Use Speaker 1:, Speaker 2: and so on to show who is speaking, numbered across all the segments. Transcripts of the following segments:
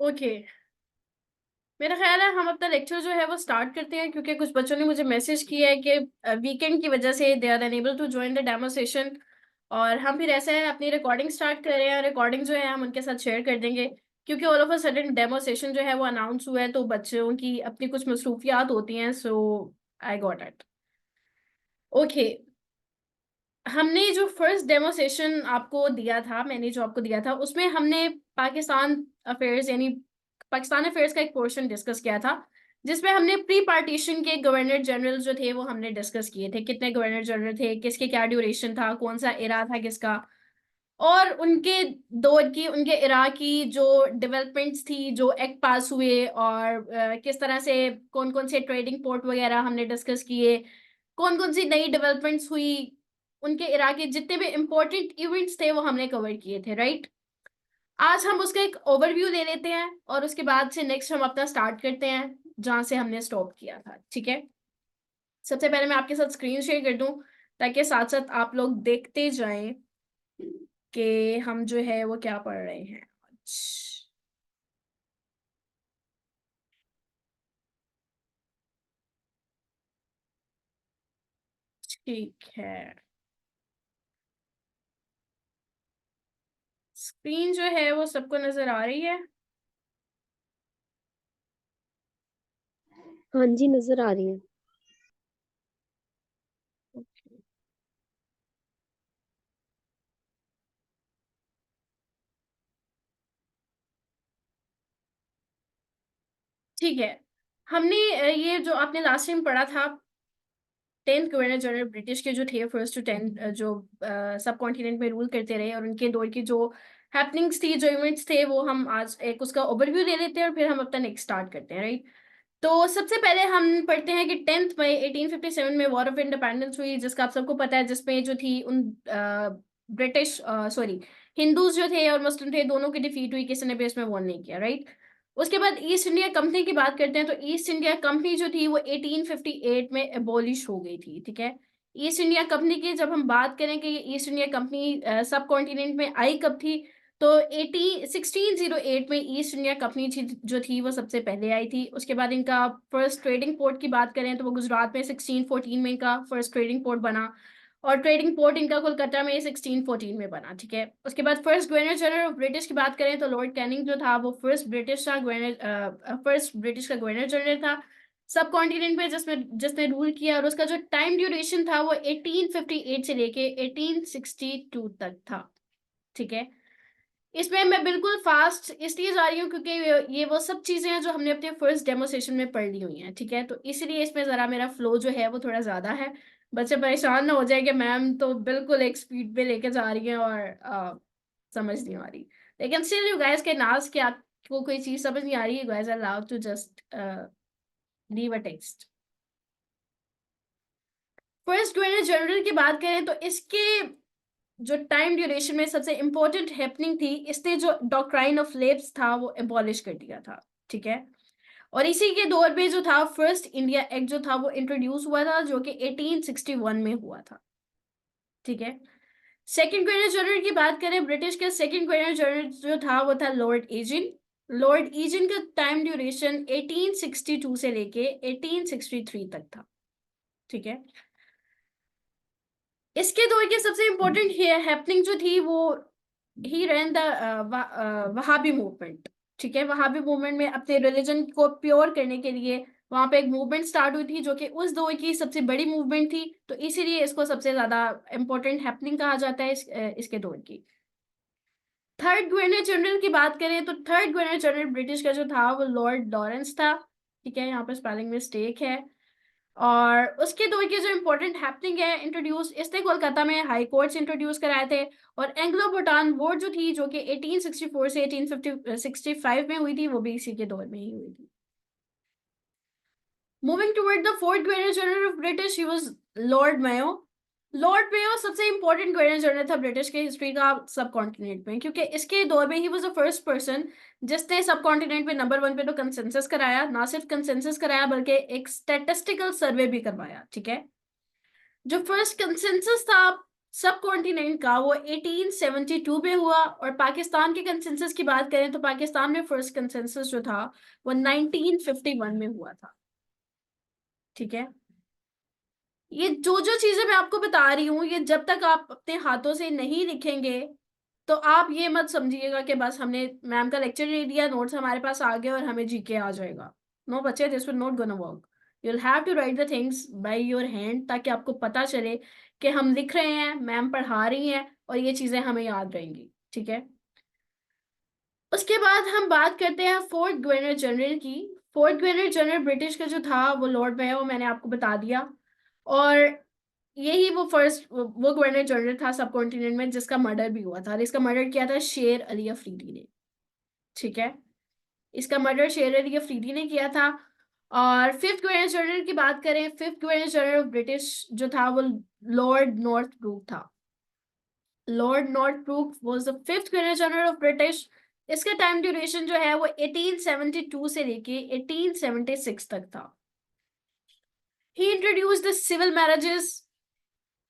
Speaker 1: Okay, मेरा ख्याल है हम अपना लेक्चर जो है वो स्टार्ट करते हैं, क्योंकि कुछ बच्चों ने मुझे मैसेज किया है कि वीकेंड की वजह से they are unable to join the demo session. और हम फिर ऐसे हैं, अपनी रिकॉर्डिंग स्टार्ट कर रहे हैं। रिकॉर्डिंग जो है हम उनके साथ शेयर कर देंगे, क्योंकि all of a sudden demo session जो है वो अनाउंस हुआ है, तो बच्चों की अपनी कुछ मसरूफियात होती हैं। सो आई गॉट इट। ओके, हमने जो फर्स्ट डेमो सेशन आपको दिया था, मैंने जो आपको दिया था, उसमें हमने पाकिस्तान अफेयर्स यानी पाकिस्तान अफेयर्स का एक पोर्शन डिस्कस किया था, जिसमें हमने प्री पार्टीशन के गवर्नर जनरल जो थे वो हमने डिस्कस किए थे। कितने गवर्नर जनरल थे, किसके क्या ड्यूरेशन था, कौन सा इरा था किसका, और उनके दौर की, उनके इरा की जो डेवलपमेंट्स थी, जो एक्ट पास हुए, और किस तरह से कौन कौन से ट्रेडिंग पोर्ट वगैरह हमने डिस्कस किए, कौन कौन सी नई डेवलपमेंट्स हुई, उनके इराक के जितने भी इंपॉर्टेंट इवेंट्स थे वो हमने कवर किए थे, राइट। आज हम उसका एक ओवरव्यू ले लेते हैं, और उसके बाद से नेक्स्ट हम अपना स्टार्ट करते हैं जहां से हमने स्टॉप किया था, ठीक है। सबसे पहले मैं आपके साथ स्क्रीन शेयर कर दूं, ताकि साथ साथ आप लोग देखते जाएं कि हम जो है वो क्या पढ़ रहे हैं आज। ठीक है, स्क्रीन जो है वो सबको नजर आ रही है।
Speaker 2: हाँ जी, नजर आ रही है।
Speaker 1: ठीक है, हमने ये जो आपने लास्ट टाइम पढ़ा था, 10th गवर्नर जनरल ब्रिटिश के जो थे, फर्स्ट टू 10 जो सब कॉन्टिनेंट में रूल करते रहे, और उनके दौर की जो हैपनिंग्स थी, जो इवेंट्स थे, वो हम आज एक उसका ओवरव्यू ले लेते हैं, और फिर हम अपना नेक्स्ट स्टार्ट करते हैं, राइट। तो सबसे पहले हम पढ़ते हैं कि 10 मई 1857 में वॉर ऑफ इंडिपेंडेंस हुई, जिसका आप सबको पता है, जिसमें जो थी उन ब्रिटिश सॉरी हिंदूज जो थे और मुस्लिम थे, दोनों की डिफीट हुई, किसी ने भी इसमें वॉर नहीं किया, राइट। उसके बाद ईस्ट इंडिया कंपनी की बात करते हैं, तो ईस्ट इंडिया कंपनी जो थी वो 1858 में एबॉलिश हो गई थी, ठीक है। ईस्ट इंडिया कंपनी की जब हम बात करें कि ये ईस्ट इंडिया कंपनी सब कॉन्टिनेंट में आई कब थी, तो 1608 में ईस्ट इंडिया कंपनी जो थी वो सबसे पहले आई थी। उसके बाद इनका फर्स्ट ट्रेडिंग पोर्ट की बात करें तो वो गुजरात में 1614 में इनका फर्स्ट ट्रेडिंग पोर्ट बना, और ट्रेडिंग पोर्ट इनका कोलकाता में 1614 में बना, ठीक है। उसके बाद first governor general of British की बात करें तो लॉर्ड कैनिंग जो था वो फर्स्ट ब्रिटिश था गवर्नर, फर्स्ट ब्रिटिश का गवर्नर जनरल था सब कॉन्टिनेंट में, जिसमें जिसने रूल किया, और उसका जो टाइम ड्यूरेशन था वो 1858 से लेके 1862 तक था, ठीक है। इसमें मैं बिल्कुल फास्ट इसलिए जा रही हूँ क्योंकि ये वो सब चीजें हैं जो हमने अपने फर्स्ट डेमो सेशन में पढ़ ली हुई हैं, ठीक है। तो इसलिए इसमें जरा मेरा फ्लो जो है वो थोड़ा ज्यादा है। बच्चे परेशान ना हो जाए कि मैम तो बिल्कुल एक स्पीड पे लेके जा रही है और समझ नहीं आ रही। लेकिन still you guys can ask कि आपको कोई चीज समझ नहीं आ रही है, guys are allowed to just leave a text. First governor general की बात करें तो इसके जो टाइम ड्यूरेशन में सबसे इंपॉर्टेंट हैपनिंग थी, इसने जो डॉक्ट्राइन ऑफ लेब्स था वो एबॉलिश कर दिया था, ठीक है। और इसी के दौर में जो था फर्स्ट इंडिया एक्ट जो था वो इंट्रोड्यूस हुआ था, जो कि 1861 में हुआ था, ठीक है। सेकंड गवर्नर जनरल की बात करें, ब्रिटिश के सेकंड गवर्नर जनरल जो था वो था लॉर्ड ईजिन। लॉर्ड ईजिन का टाइम ड्यूरेशन 1862 से लेके 1863 तक था, ठीक है। इसके दौर की सबसे इंपॉर्टेंट हैपनिंग जो थी वो ही रैन द वहाबी मूवमेंट, ठीक है। वहाबी मूवमेंट में अपने रिलीजन को प्योर करने के लिए वहां पे एक मूवमेंट स्टार्ट हुई थी, जो कि उस दौर की सबसे बड़ी मूवमेंट थी, तो इसीलिए इसको सबसे ज्यादा इंपॉर्टेंट हैपनिंग कहा जाता है इसके दौर की। थर्ड गवर्नर जनरल की बात करें तो थर्ड गवर्नर जनरल ब्रिटिश का जो था वो लॉर्ड लॉरेंस था, ठीक है। यहाँ पर स्पेलिंग मिस्टेक है। और उसके दौर की जो इम्पोर्टेंट हैपनिंग है इंट्रोड्यूस, इसने कोलकाता में हाई कोर्ट्स इंट्रोड्यूस कराए थे, और एंग्लो भूटान वॉर जो थी, जो कि 1864 से 1865 में हुई थी, वो भी इसी के दौर में ही हुई थी। Moving toward the fourth governor general of British, he was Lord Mayo. Lord Mayo सबसे इंपॉर्टेंट गवर्नर जनरल था ब्रिटिश के हिस्ट्री का सब कॉन्टिनेंट में, क्योंकि इसके दौर में ही वाज द फर्स्ट पर्सन जिसने सब कॉन्टिनेंट में नंबर वन पे तो कंसेंसस कराया, ना सिर्फ कंसेंसस कराया बल्कि एक स्टैटिस्टिकल सर्वे भी करवाया, ठीक है। जो फर्स्ट कंसेंसस था सब कॉन्टिनेंट का वो 1872 में हुआ, और पाकिस्तान के कंसेंसस की बात करें तो पाकिस्तान में फर्स्ट कंसेंसस जो था वो 1951 में हुआ था। ठीक है, ये जो जो चीजें मैं आपको बता रही हूँ, ये जब तक आप अपने हाथों से नहीं लिखेंगे तो आप ये मत समझिएगा कि बस हमने मैम का लेक्चर ले लिया, नोट्स हमारे पास आ गए और हमें जीके आ जाएगा। नो बच्चे, this will not gonna work. You will have to write the things by your hand, ताकि आपको पता चले कि हम लिख रहे हैं, मैम पढ़ा रही हैं और ये चीजें हमें याद रहेंगी। ठीक है, उसके बाद हम बात करते हैं फोर्थ गवर्नर जनरल की। फोर्थ गवर्नर जनरल ब्रिटिश का जो था वो लॉर्ड मेयो, मैंने आपको बता दिया। और यही वो फर्स्ट वो गवर्नर जनरल था सब कॉन्टिनेंट में जिसका मर्डर भी हुआ था, और इसका मर्डर किया था शेर अली अफरीदी ने। ठीक है, इसका मर्डर शेर अली अफरीदी ने किया था। और फिफ्थ गवर्नर जनरल की बात करें, fifth governor general of British जो था वो लॉर्ड नॉर्थ ब्रूक था। Lord Northbrook was the fifth governor general of British. इसका टाइम ड्यूरेशन जो है वो 1872 से लेके 1876 तक था। He introduced the civil marriages,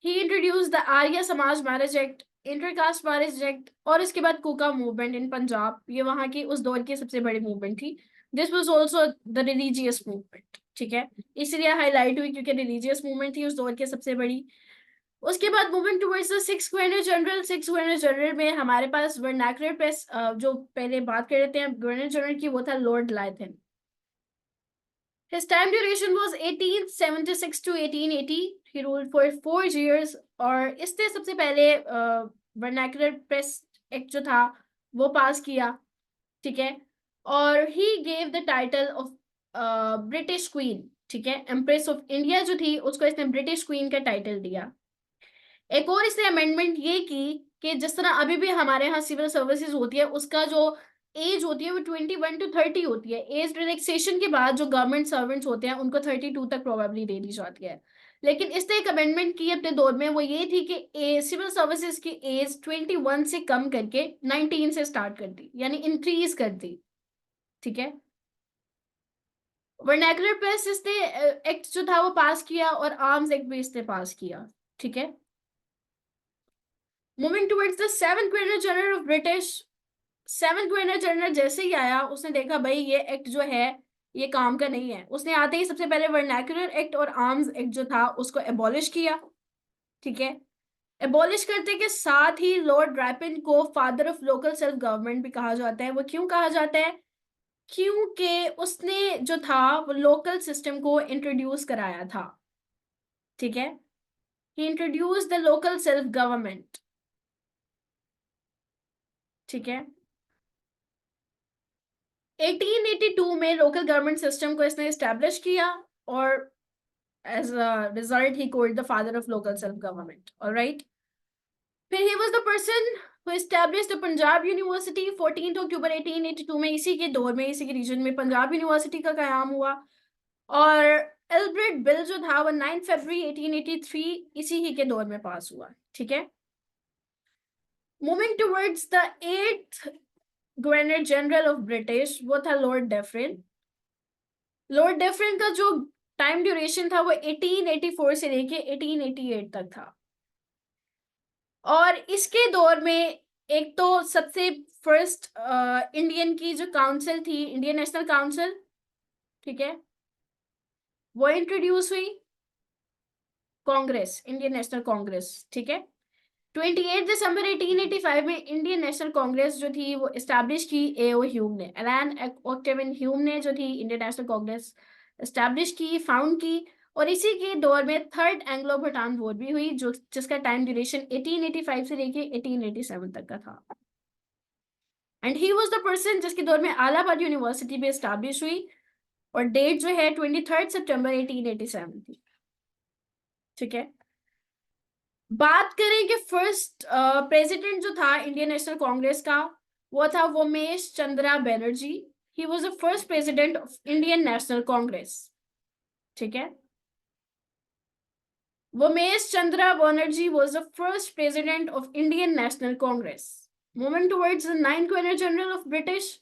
Speaker 1: he introduce the Arya Samaj marriage act, intercaste marriage act, और इसके बाद कुका मूवमेंट इन पंजाब, ये वहां की उस दौर की सबसे बड़ी मूवमेंट थी। This was also the religious movement. ठीक है, इसलिए हाईलाइट हुई क्योंकि रिलीजियस मूवमेंट थी उस दौर की सबसे बड़ी। उसके बाद movement towards the six governor general. Six governor general में हमारे पास वर्नाकुलर प्रेस, जो पहले बात कर रहे थे गवर्नर जनरल की, वो था Lord लायथन। His time duration was 1876 to 1880. He ruled for 4 years. और इसने सबसे पहले वर्नाकुलर प्रेस एक्ट जो था वो पास किया। ठीक है, और ही gave the title of British queen. ठीक है, एम्प्रेस ऑफ इंडिया जो थी उसको इसने ब्रिटिश क्वीन का टाइटल दिया। एक और इसने अमेंडमेंट ये की कि जिस तरह अभी भी हमारे यहाँ सिविल सर्विसेज होती है, उसका जो एज होती है वो 21 to 30 होती है। एज रिलैक्सेशन के बाद जो गवर्नमेंट सर्वेंट्स होते हैं उनको 32 तक प्रोबेबली दे दी जाती है। लेकिन इसने एक अमेंडमेंट की अपने दौर में, वो ये थी कि सिविल सर्विसेज की एज 21 से कम करके 19 से स्टार्ट कर दी, यानी इंक्रीज कर दी। ठीक है, वर्नैकुलर प्रेस इसने एक्ट जो था वो पास किया, और आर्म्स एक्ट भी इसने पास किया। ठीक है, moving towards the seventh governor general of British. Seventh governor general जैसे ही आया उसने देखा भाई ये एक्ट जो है ये काम का नहीं है। उसने आते ही सबसे पहले वर्नैकुलर एक्ट और आर्म्स एक्ट जो था उसको एबॉलिश किया। ठीक है, एबॉलिश करते के साथ ही लॉर्ड रैपिन को father of local self government भी कहा जाता है। वो क्यों कहा जाता है? क्योंकि उसने जो था वो लोकल सिस्टम को इंट्रोड्यूस कराया था। ठीक है, he introduce the local self government. ठीक है, 1882 में लोकल गवर्नमेंट सिस्टम को इसने एस्टेब्लिश किया, और as a result he called the father of local self government. Alright, फिर he was the person who established the Punjab University 14 October 1882 में। इसी के दौर में, इसी के रीजन में पंजाब यूनिवर्सिटी का कयाम हुआ। और एल्ब्रेट बिल जो था वो 9 फरवरी 1883 इसी ही के दौर में पास हुआ। ठीक है, moving towards the eighth governor general of British, वो था लॉर्ड डेफरिन। लॉर्ड डेफरिन का जो टाइम ड्यूरेशन था वो 1884 से लेके 1888 तक था। और इसके दौर में एक तो सबसे फर्स्ट इंडियन की जो काउंसिल थी, इंडियन नेशनल काउंसिल, ठीक है, वो इंट्रोड्यूस हुई, कांग्रेस, इंडियन नेशनल कांग्रेस। ठीक है, 28 दिसंबर 1885 में इंडियन नेशनल कांग्रेस जो थी वो एस्टैब्लिश की एओ ह्यूम ने, एलन ऑक्टेवियन ह्यूम ने जो थी इंडियन नेशनल कांग्रेस एस्टैब्लिश की, फाउंड की। और इसी के दौर में थर्ड एंग्लो भूटान वॉर भी हुई, जो जिसका टाइम ड्यूरेशन 1885 से लेके 1887 तक का था। And he was the person जिसके दौर में इलाहाबाद यूनिवर्सिटी भी एस्टैब्लिश हुई, और डेट जो है 23 सितंबर 1887 थी। ठीक है, बात करें कि फर्स्ट प्रेसिडेंट जो था इंडियन नेशनल कांग्रेस का, वो था वोमेश चंद्रा बनर्जी। ही was the first president of Indian national Congress. ठीक है, Womesh Chandra Banerjee was the first president of Indian national Congress. Moving towards the ninth governor general of British,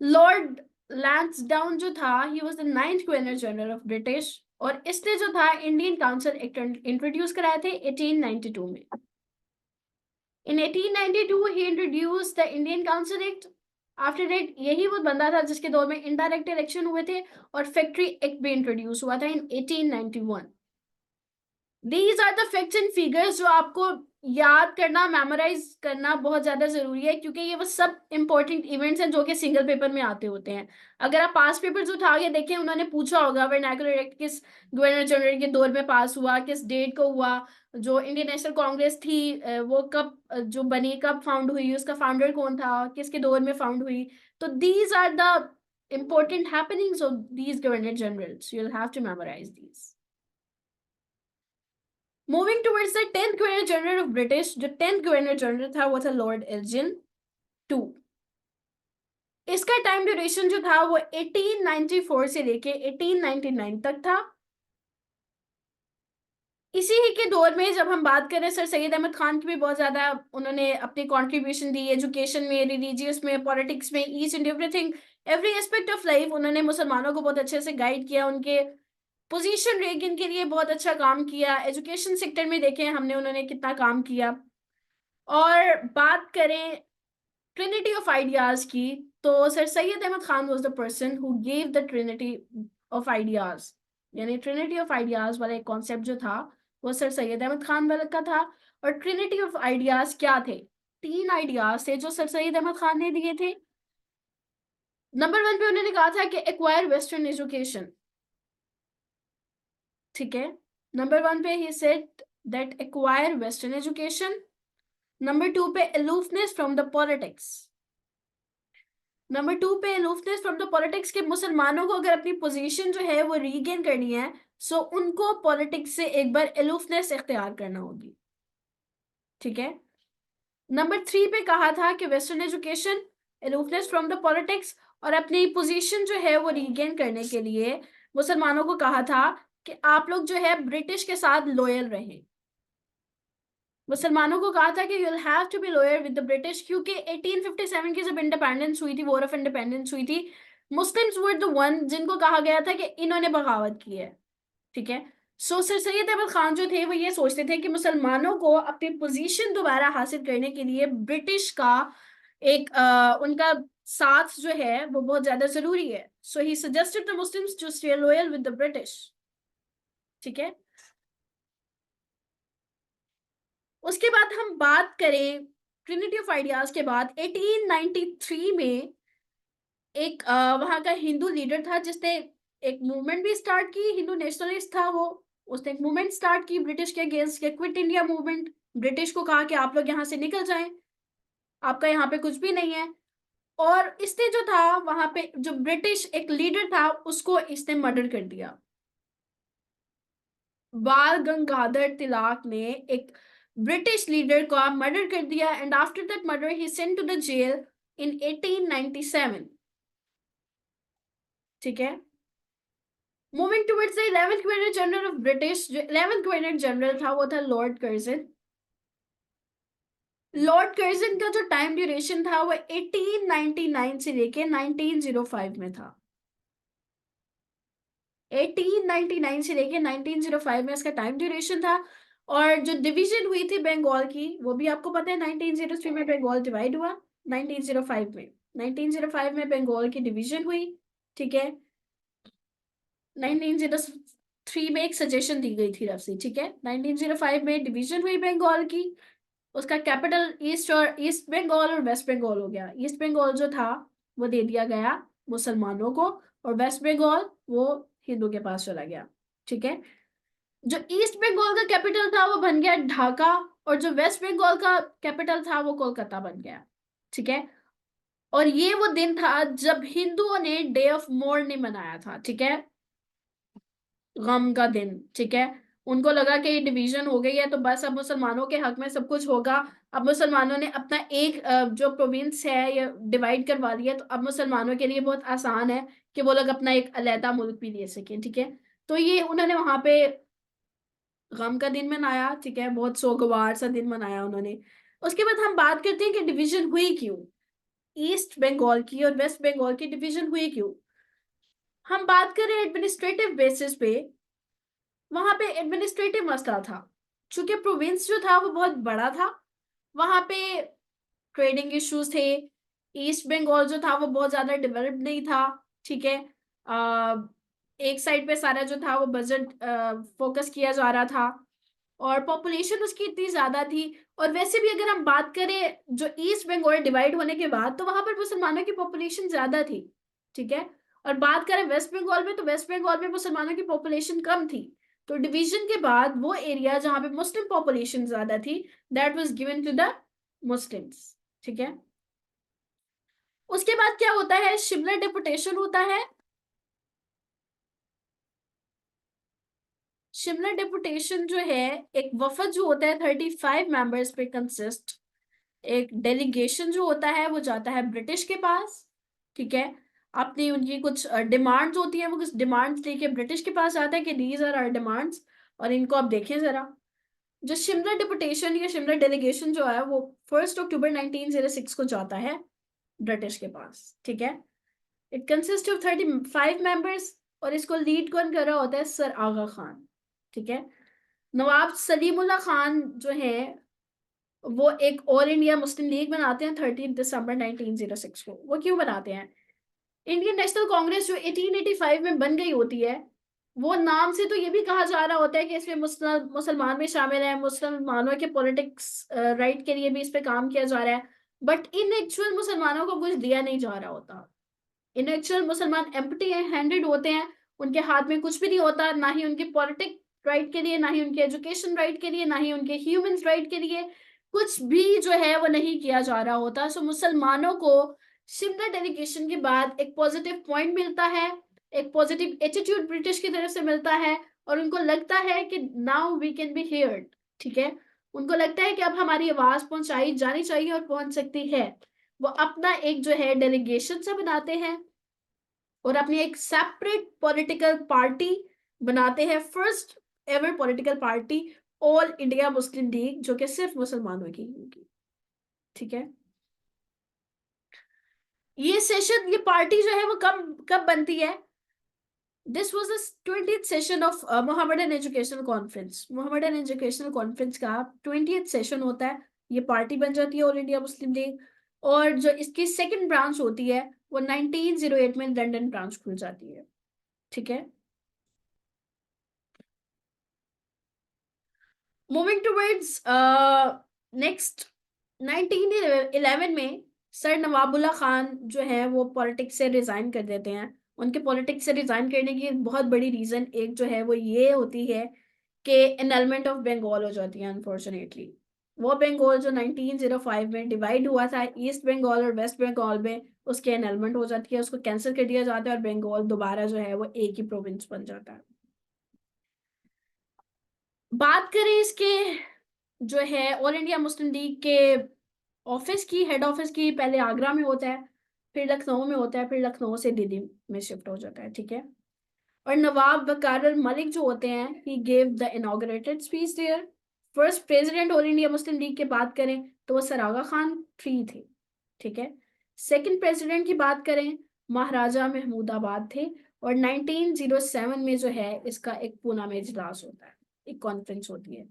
Speaker 1: Lord Lansdowne जो था, ही was the ninth governor general of British. और इसने जो था इंडियन काउंसिल एक्ट इंट्रोड्यूस कराए थे 1892 में। In 1892 he introduced the Indian Council Act. After that यही वो बंदा था जिसके दौर में इनडायरेक्ट इलेक्शन हुए थे, और फैक्ट्री एक्ट भी इंट्रोड्यूस हुआ था in 1891. These are the facts and figures जो आपको याद करना, मेमोराइज करना बहुत ज्यादा जरूरी है, क्योंकि ये वो सब इंपॉर्टेंट इवेंट्स हैं जो कि सिंगल पेपर में आते होते हैं. अगर आप पास पेपर्स उठा के देखें, उन्होंने पूछा होगा वर्नाकुलर एक्ट किस गवर्नर जनरल के दौर में पास हुआ, किस डेट को हुआ, जो इंडियन नेशनल कांग्रेस थी वो कब जो बनी, कब फाउंड हुई, उसका फाउंडर कौन था, किसके दौर में फाउंड हुई. तो these are the important happenings of these governor generals. You'll have to memorize these. Moving towards the 10th governor general of British. जो 10th गवर्नर जनरल था वो था लॉर्ड एल्जिन टू. इसका टाइम ड्यूरेशन जो था वो 1894 से लेके 1899 तक था. इसी ही के दौर में जब हम बात करें, सर सैयद अहमद खान की भी बहुत ज्यादा उन्होंने अपनी कंट्रीब्यूशन दी एजुकेशन में, रिलीजियस में, पॉलिटिक्स में, each and everything, every aspect of life उन्होंने मुसलमानों को बहुत अच्छे से गाइड किया. उनके पोजीशन रेगिन के लिए बहुत अच्छा काम किया. एजुकेशन सेक्टर में देखें हमने उन्होंने कितना काम किया. और बात करें ट्रिनिटी ऑफ आइडियाज की, तो sir Syed Ahmad Khan was the person who gave the trinity of ideas. यानी ट्रिनिटी ऑफ आइडियाज वाला एक कॉन्सेप्ट जो था वो सर सैयद अहमद खान वाला का था. और ट्रिनिटी ऑफ आइडियाज क्या थे? 3 आइडियाज थे जो सर सैयद अहमद खान ने दिए थे. नंबर 1 पे उन्होंने कहा था कि एक्वायर वेस्टर्न एजुकेशन. ठीक है, नंबर 1 पे he said that acquire western education. Number 2 पे अलोफनेस फ्रॉम द पॉलिटिक्स. नंबर 2 पे अलोफनेस फ्रॉम द पॉलिटिक्स के मुसलमानों को अगर अपनी पोजीशन जो है वो रीगेन करनी है, सो उनको पॉलिटिक्स से एक बार अलोफनेस इख्तियार करना होगी. ठीक है. नंबर 3 पे कहा था कि western education, aloofness from the politics, और अपनी पोजीशन जो है वो रीगेन करने के लिए मुसलमानों को कहा था कि आप लोग जो है ब्रिटिश के साथ लॉयल रहें. मुसलमानों को कहा था कि you will have to be loyal with the British, क्योंकि 1857 की जब इंडिपेंडेंस हुई थी, वॉर ऑफ इंडिपेंडेंस हुई थी, मुस्लिम्स वर द वन जिनको कहा गया था कि इन्होंने बगावत की है. ठीक है. सो सर सैयद अहमद खान जो थे वो ये सोचते थे कि मुसलमानों को अपनी पोजीशन दोबारा हासिल करने के लिए ब्रिटिश का एक उनका साथ जो है वो बहुत ज्यादा जरूरी है. So he suggested the Muslims to stay loyal with the British. ठीक है. उसके बाद हम बात करें ट्रिनिटी ऑफ आइडियाज के बाद 1893 में एक वहां का हिंदू लीडर था जिसने एक मूवमेंट भी स्टार्ट की. हिंदू नेशनलिस्ट था वो. उसने एक मूवमेंट स्टार्ट की ब्रिटिश के अगेंस्ट, के क्विट इंडिया मूवमेंट. ब्रिटिश को कहा कि आप लोग यहाँ से निकल जाएं, आपका यहाँ पे कुछ भी नहीं है. और इसने जो था वहां पे जो ब्रिटिश एक लीडर था उसको इसने मर्डर कर दिया. बाल गंगाधर तिलक ने एक ब्रिटिश लीडर का मर्डर कर दिया, and after that murder he sent to the jail in 1897. ठीक है. Moving towards the 11th governor general of British. जो 11th गवर्नर जनरल था वो था लॉर्ड कर्जन. लॉर्ड कर्जन का जो टाइम ड्यूरेशन था वो 1899 से लेके 1905 में था. 1899 से लेके 1905 में इसका टाइम ड्यूरेशन था. और जो डिवीजन हुई थी बंगाल की वो भी आपको पता है, 1903 में बंगाल डिवाइड हुआ. 1905 में 1905 में बंगाल की डिवीजन हुई. ठीक है. 1903 में एक सजेशन दी गई थी रफ से. ठीक है. 1905 में डिवीजन हुई बंगाल की. उसका कैपिटल ईस्ट और ईस्ट बंगाल और वेस्ट बंगाल हो गया. ईस्ट बंगाल जो था वो दे दिया गया मुसलमानों को, और वेस्ट बंगाल वो हिंदू के पास चला गया. ठीक है. जो ईस्ट बंगाल का कैपिटल था वो बन गया ढाका, और जो वेस्ट बंगाल का कैपिटल था वो कोलकाता बन गया. ठीक है. और ये वो दिन था जब हिंदुओं ने डे ऑफ मोर्निंग मनाया था. ठीक है. गम का दिन. ठीक है. उनको लगा कि ये डिवीजन हो गई है तो बस अब मुसलमानों के हक में सब कुछ होगा. अब मुसलमानों ने अपना एक जो प्रोविंस है या डिवाइड करवा दिया, तो अब मुसलमानों के लिए बहुत आसान है कि वो लोग अपना एक अलहदा मुल्क भी ले सकें. ठीक है. तो ये उन्होंने वहां पे गम का दिन मनाया. ठीक है. बहुत सोगवार सा दिन मनाया उन्होंने. उसके बाद हम बात करते हैं कि डिवीजन हुई क्यों, ईस्ट बंगाल की और वेस्ट बंगाल की डिवीजन हुई क्यों. हम बात करें एडमिनिस्ट्रेटिव बेसिस पे, वहां पे एडमिनिस्ट्रेटिव मसला था. चूंकि प्रोविंस जो था वो बहुत बड़ा था, वहां पे ट्रेडिंग इश्यूज थे। ईस्ट बंगाल जो था वो बहुत ज्यादा डेवलप्ड नहीं था, ठीक है। एक साइड पे सारा जो था वो बजट फोकस किया जा रहा था, और पॉपुलेशन उसकी इतनी ज्यादा थी। और वैसे भी अगर हम बात करें जो ईस्ट बंगाल डिवाइड होने के बाद, तो वहां पर मुसलमानों की पॉपुलेशन ज्यादा थी, ठीक है। और बात करें वेस्ट बंगाल में, तो वेस्ट बंगाल में मुसलमानों की पॉपुलेशन कम थी। तो डिवीजन के बाद वो एरिया जहां पे मुस्लिम पॉपुलेशन ज्यादा थी, that was given to the Muslims, ठीक है। उसके बाद क्या होता है, शिमला डेपुटेशन होता है। शिमला डेपुटेशन जो है, एक वफद जो होता है 35 मेंबर्स पे कंसिस्ट। एक डेलीगेशन जो होता है वो जाता है ब्रिटिश के पास, ठीक है। अपनी उनकी कुछ डिमांड्स होती है, वो कुछ डिमांड्स लेके ब्रिटिश के पास आता है कि दीज आर आवर डिमांड्स, और इनको आप देखें जरा। जो शिमला डेपुटेशन या शिमला डेलीगेशन जो है वो 1 अक्टूबर 1906 को जाता है ब्रिटिश के पास, ठीक है। इट कंसिस्ट ऑफ 35 मेंबर्स, और इसको लीड कौन कर रहा होता है, सर आगा खान, ठीक है। नवाब सलीमुल्लाह खान जो है वो एक ऑल इंडिया मुस्लिम लीग बनाते हैं 13 दिसंबर 1906 को। वो क्यों बनाते हैं, इंडियन नेशनल कांग्रेस जो 1885 में बन गई होती है, वो नाम से तो ये भी कहा जा रहा होता है कि इसमें मुसलमान भी शामिल है, मुसलमानों के पॉलिटिक्स राइट के लिए भी इस पे काम किया जा रहा है। बट इन एक्चुअल मुसलमानों को कुछ दिया नहीं जा रहा होता। इन एक्चुअल मुसलमान एम्प्टी हैंडेड होते हैं, उनके हाथ में कुछ भी नहीं होता, ना ही उनके पॉलिटिक राइट के लिए, ना ही उनके एजुकेशन राइट के लिए, ना ही उनके ह्यूमन राइट के लिए कुछ भी जो है वो नहीं किया जा रहा होता। सो मुसलमानों को शिमला डेलीगेशन के बाद एक पॉजिटिव पॉइंट मिलता है, एक पॉजिटिव एटीट्यूड ब्रिटिश की तरफ से मिलता है, और उनको लगता है कि now we can be heard, ठीक है। उनको लगता है कि अब हमारी आवाज पहुंचाई जानी चाहिए और पहुंच सकती है। वो अपना एक जो है डेलीगेशन से बनाते हैं, और अपनी एक सेपरेट पॉलिटिकल पार्टी बनाते हैं, first ever political party, all India Muslim league, जो कि सिर्फ मुसलमानों की होगी, ठीक है। ये सेशन, ये पार्टी जो है वो कब कब बनती है, this was the 20th session of Mohammedan educational conference. Mohammedan educational conference का 20th सेशन होता है, ये पार्टी बन जाती है ऑल इंडिया मुस्लिम लीग। और जो इसकी सेकंड ब्रांच होती है वो 1908 में लंदन ब्रांच खुल जाती है, ठीक है। मूविंग टूवर्ड्स नेक्स्ट 1911 में सर नवाबुल्ला खान जो है वो पॉलिटिक्स से रिजाइन कर देते हैं। उनके पॉलिटिक्स से रिजाइन करने की बहुत बड़ी रीजन एक जो है वो ये होती है कि एनलमेंट ऑफ बंगाल हो जाती है अनफॉर्चुनेटली। वो बंगाल जो 1905 में डिवाइड हुआ था ईस्ट बंगाल और वेस्ट बंगाल में, उसके एनलमेंट हो जाती है, उसको कैंसिल कर दिया जाता है, और बंगाल दोबारा जो है वो एक ही प्रोविंस बन जाता है। बात करें इसके जो है ऑल इंडिया मुस्लिम लीग के ऑफिस की, हेड ऑफिस की, पहले आगरा में होता है, फिर लखनऊ में होता है, फिर लखनऊ से दिल्ली में शिफ्ट हो जाता है, ठीक है। और नवाब वकार मलिक जो होते हैं, he gave the inaugurated speech there. First president All India Muslim League की बात करें तो वो सर आगा खान थ्री थे, ठीक है। सेकंड प्रेसिडेंट की बात करें, महाराजा महमूदाबाद थे। और 1907 में जो है इसका एक पूना में इजलास होता है, एक कॉन्फ्रेंस होती है।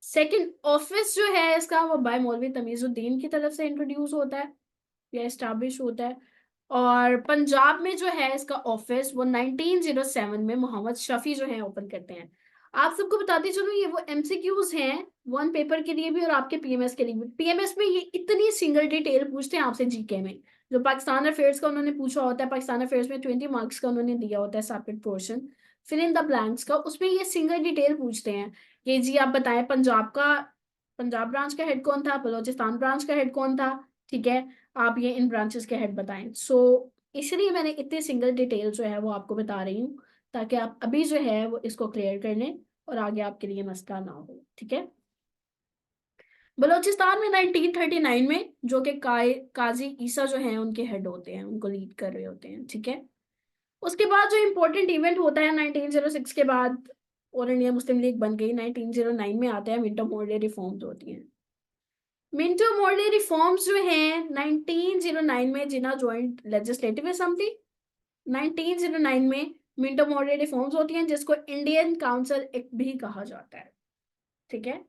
Speaker 1: सेकंड ऑफिस जो है इसका वो बाय मौलवी तमीजुद्दीन की तरफ से इंट्रोड्यूस होता है या एस्टैब्लिश होता है। और पंजाब में जो है इसका ऑफिस वो 1907 में मोहम्मद शफी जो है ओपन करते हैं। आप सबको बताती चलूं, ये वो एमसीक्यूज हैं वन पेपर के लिए भी और आपके पीएमएस के लिए भी। पीएमएस में ये इतनी सिंगल डिटेल पूछते हैं आपसे जीके में। जो पाकिस्तान अफेयर्स का उन्होंने पूछा होता है, पाकिस्तान अफेयर्स में 20 मार्क्स का उन्होंने दिया होता है separate portion, fill in the blanks का, उसमें ये सिंगल डिटेल पूछते हैं कि जी आप बताएं पंजाब का, पंजाब ब्रांच का हेड कौन था, बलोचिस्तान ब्रांच का हेड कौन था, ठीक है। आप ये इन ब्रांचेस के हेड बताएं। इसलिए मैंने इतनी सिंगल डिटेल जो है वो आपको बता रही हूँ, ताकि आप अभी जो है वो इसको क्लियर कर लें और आगे आपके लिए मसला ना हो, ठीक है। बलोचिस्तान में 1939 में जो कि काजी ईसा जो है उनके हेड होते हैं, उनको लीड कर रहे होते हैं, ठीक है। उसके बाद जो इम्पोर्टेंट इवेंट होता है 1906 के बाद, ऑल इंडिया मुस्लिम लीग बन गई, 1909 में आता है मिंटो मोर्ले रिफॉर्म्स होती हैं। मिंटो मोर्ले रिफॉर्म्स जो हैं 1909 में जिना ज्वाइंट लेजिस्लेटिव असेंबली, 1909 में मिंटो मोर्ले रिफॉर्म्स होती हैं जिसको इंडियन काउंसिल एक्ट भी कहा जाता है, ठीक है।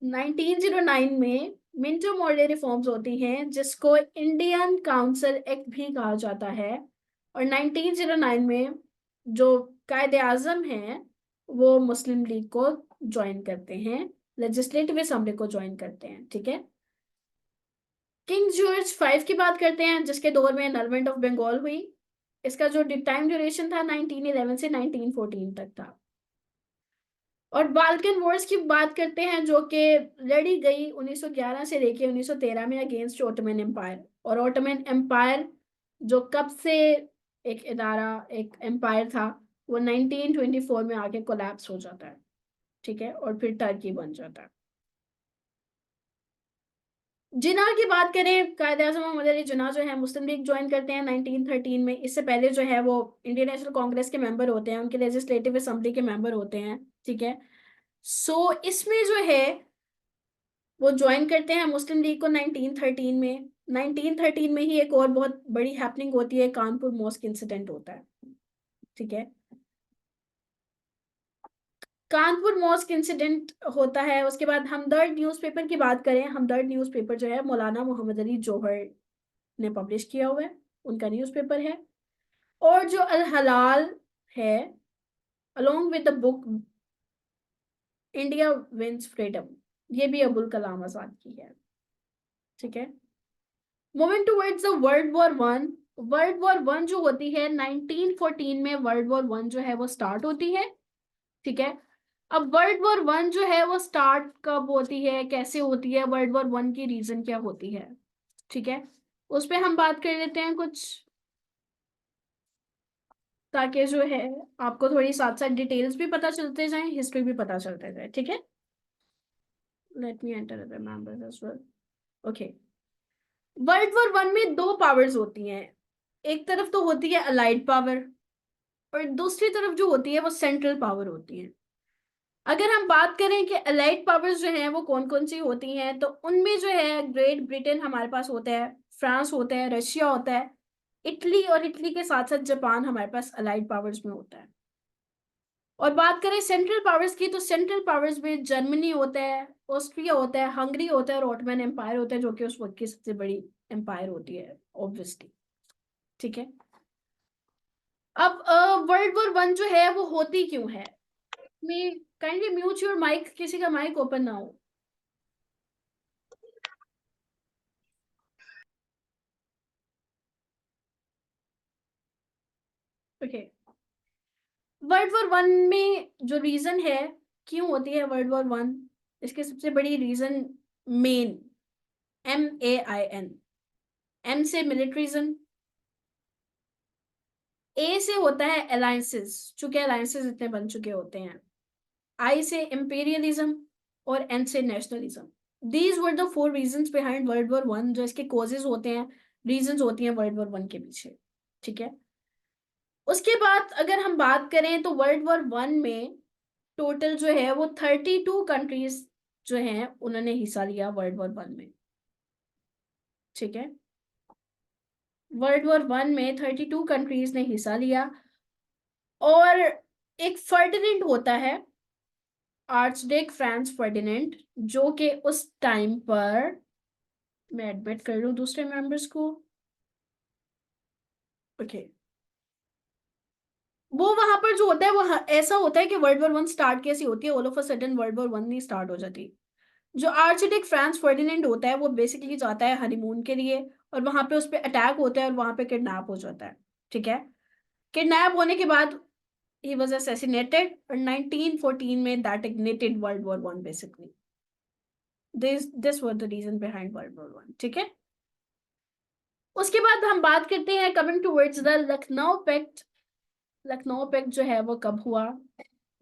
Speaker 1: 1909 में मिंटो मॉर्ले रिफॉर्म्स होती हैं जिसको इंडियन काउंसिल एक्ट भी कहा जाता है, और 1909 में जो कायदे आजम हैं वो मुस्लिम लीग को ज्वाइन करते हैं, लेजिस्लेटिव असेंबली को ज्वाइन करते हैं, ठीक है। किंग जॉर्ज फाइव की बात करते हैं जिसके दौर में नलवेंट ऑफ बंगाल हुई। इसका जो टाइम ड्यूरेशन था 1911 से 1914 तक था। और बाल्कन वॉर्स की बात करते हैं जो कि लड़ी गई 1911 से लेके 1913 में अगेंस्ट ऑटोमन एम्पायर। और ऑटोमन एम्पायर जो कब से एक इदारा, एक एम्पायर था, वो 1924 में आके कोलैप्स हो जाता है, ठीक है, और फिर टर्की बन जाता है। जिन्ना की बात करें, कायदे आजम मोहम्मद अली जिन्ना जो है मुस्लिम लीग ज्वाइन करते हैं 1913 में। इससे पहले जो है वो इंडियन नेशनल कांग्रेस के मेंबर होते हैं, उनके लेजिस्लेटिव असेंबली के मेंबर होते हैं, ठीक है। सो इसमें जो है वो ज्वाइन करते हैं मुस्लिम लीग को 1913 में। 1913 में ही एक और बहुत बड़ी हैपनिंग होती है, कानपुर मॉस्क इंसिडेंट होता है, ठीक है। कानपुर मॉस्क इंसिडेंट होता है, उसके बाद हमदर्द न्यूज़पेपर की बात करें, हमदर्द न्यूज़पेपर जो है मौलाना मोहम्मद अली जौहर ने पब्लिश किया हुआ है, उनका न्यूज़पेपर है। और जो अल हलाल है, along with the book India wins freedom, ये भी अबुल कलाम आजाद की है, ठीक है। Moving towards the world war one जो होती है 1914 में, वर्ल्ड वॉर वन जो है वो स्टार्ट होती है, ठीक है। अब वर्ल्ड वॉर वन जो है वो स्टार्ट कब होती है, कैसे होती है, वर्ल्ड वॉर वन की रीजन क्या होती है, ठीक है, उस पर हम बात कर लेते हैं कुछ, ताकि जो है आपको थोड़ी साथ साथ डिटेल्स भी पता चलते जाएं, हिस्ट्री भी पता चलते जाए, ठीक है। Let me enter the members as well. Okay, world war one में दो पावर्स होती हैं। एक तरफ तो होती है अलाइड पावर, और दूसरी तरफ जो होती है वो सेंट्रल पावर होती है। अगर हम बात करें कि अलाइड पावर्स जो हैं वो कौन कौन सी होती हैं, तो उनमें जो है ग्रेट ब्रिटेन हमारे पास होता है, फ्रांस होता है, रशिया होता है, इटली, और इटली के साथ साथ जापान हमारे पास अलाइड पावर्स में होता है। और बात करें सेंट्रल पावर्स की, तो सेंट्रल पावर्स में जर्मनी होता है, ऑस्ट्रिया होता है, हंगरी होता है, और ऑटोमन एम्पायर होता है जो कि उस वक्त की सबसे बड़ी एम्पायर होती है ऑब्वियसली, ठीक है। अब वर्ल्ड वॉर वन जो है वो होती क्यों है, मैं काइंडली म्यूट योर माइक, किसी का माइक ओपन ना हो। ओके, वर्ल्ड वॉर वन में जो रीजन है क्यों होती है वर्ल्ड वॉर वन, इसके सबसे बड़ी रीजन मेन, MAIN, एम से मिलिट्रिज्म, ए से होता है अलायंसेस, चूंकि अलायंसेस इतने बन चुके होते हैं, आई से इंपीरियलिज्म, और एन से nationalism. These were the four reasons behind world war one, जो इसके कॉजेज होते हैं, रीजंस होती हैं वर्ल्ड वॉर वन के पीछे, ठीक है। उसके बाद अगर हम बात करें तो वर्ल्ड वॉर वन में टोटल जो है वो 32 कंट्रीज जो हैं उन्होंने हिस्सा लिया वर्ल्ड वॉर वन में, ठीक है। वर्ल्ड वॉर वन में 32 कंट्रीज ने हिस्सा लिया। और एक फर्डिनेंड होता है, आर्चडेक फ्रांस फर्डिनेंड, जो कि उस टाइम पर, मैं एडमिट कर लूं दूसरे मेंबर्स को, ओके, वो वहां पर जो होता है वो ऐसा होता है कि वर्ल्ड वॉर वन स्टार्ट कैसी होती है, all of a sudden world war one नहीं स्टार्ट हो जाती। जो आर्चडेक फ्रांस फर्डिनेंड होता है वो बेसिकली जाता है हनीमून के लिए, और वहां पे उस पर अटैक होता है और वहां पे किडनैप हो जाता है, ठीक है। किडनैप होने के बाद he was assassinated in 1914 में, that ignited World War One basically. This was the reason behind World War One, ठीक है। उसके बाद हम बात करते हैं coming towards the Lucknow pact. Lucknow pact जो है वो कब हुआ,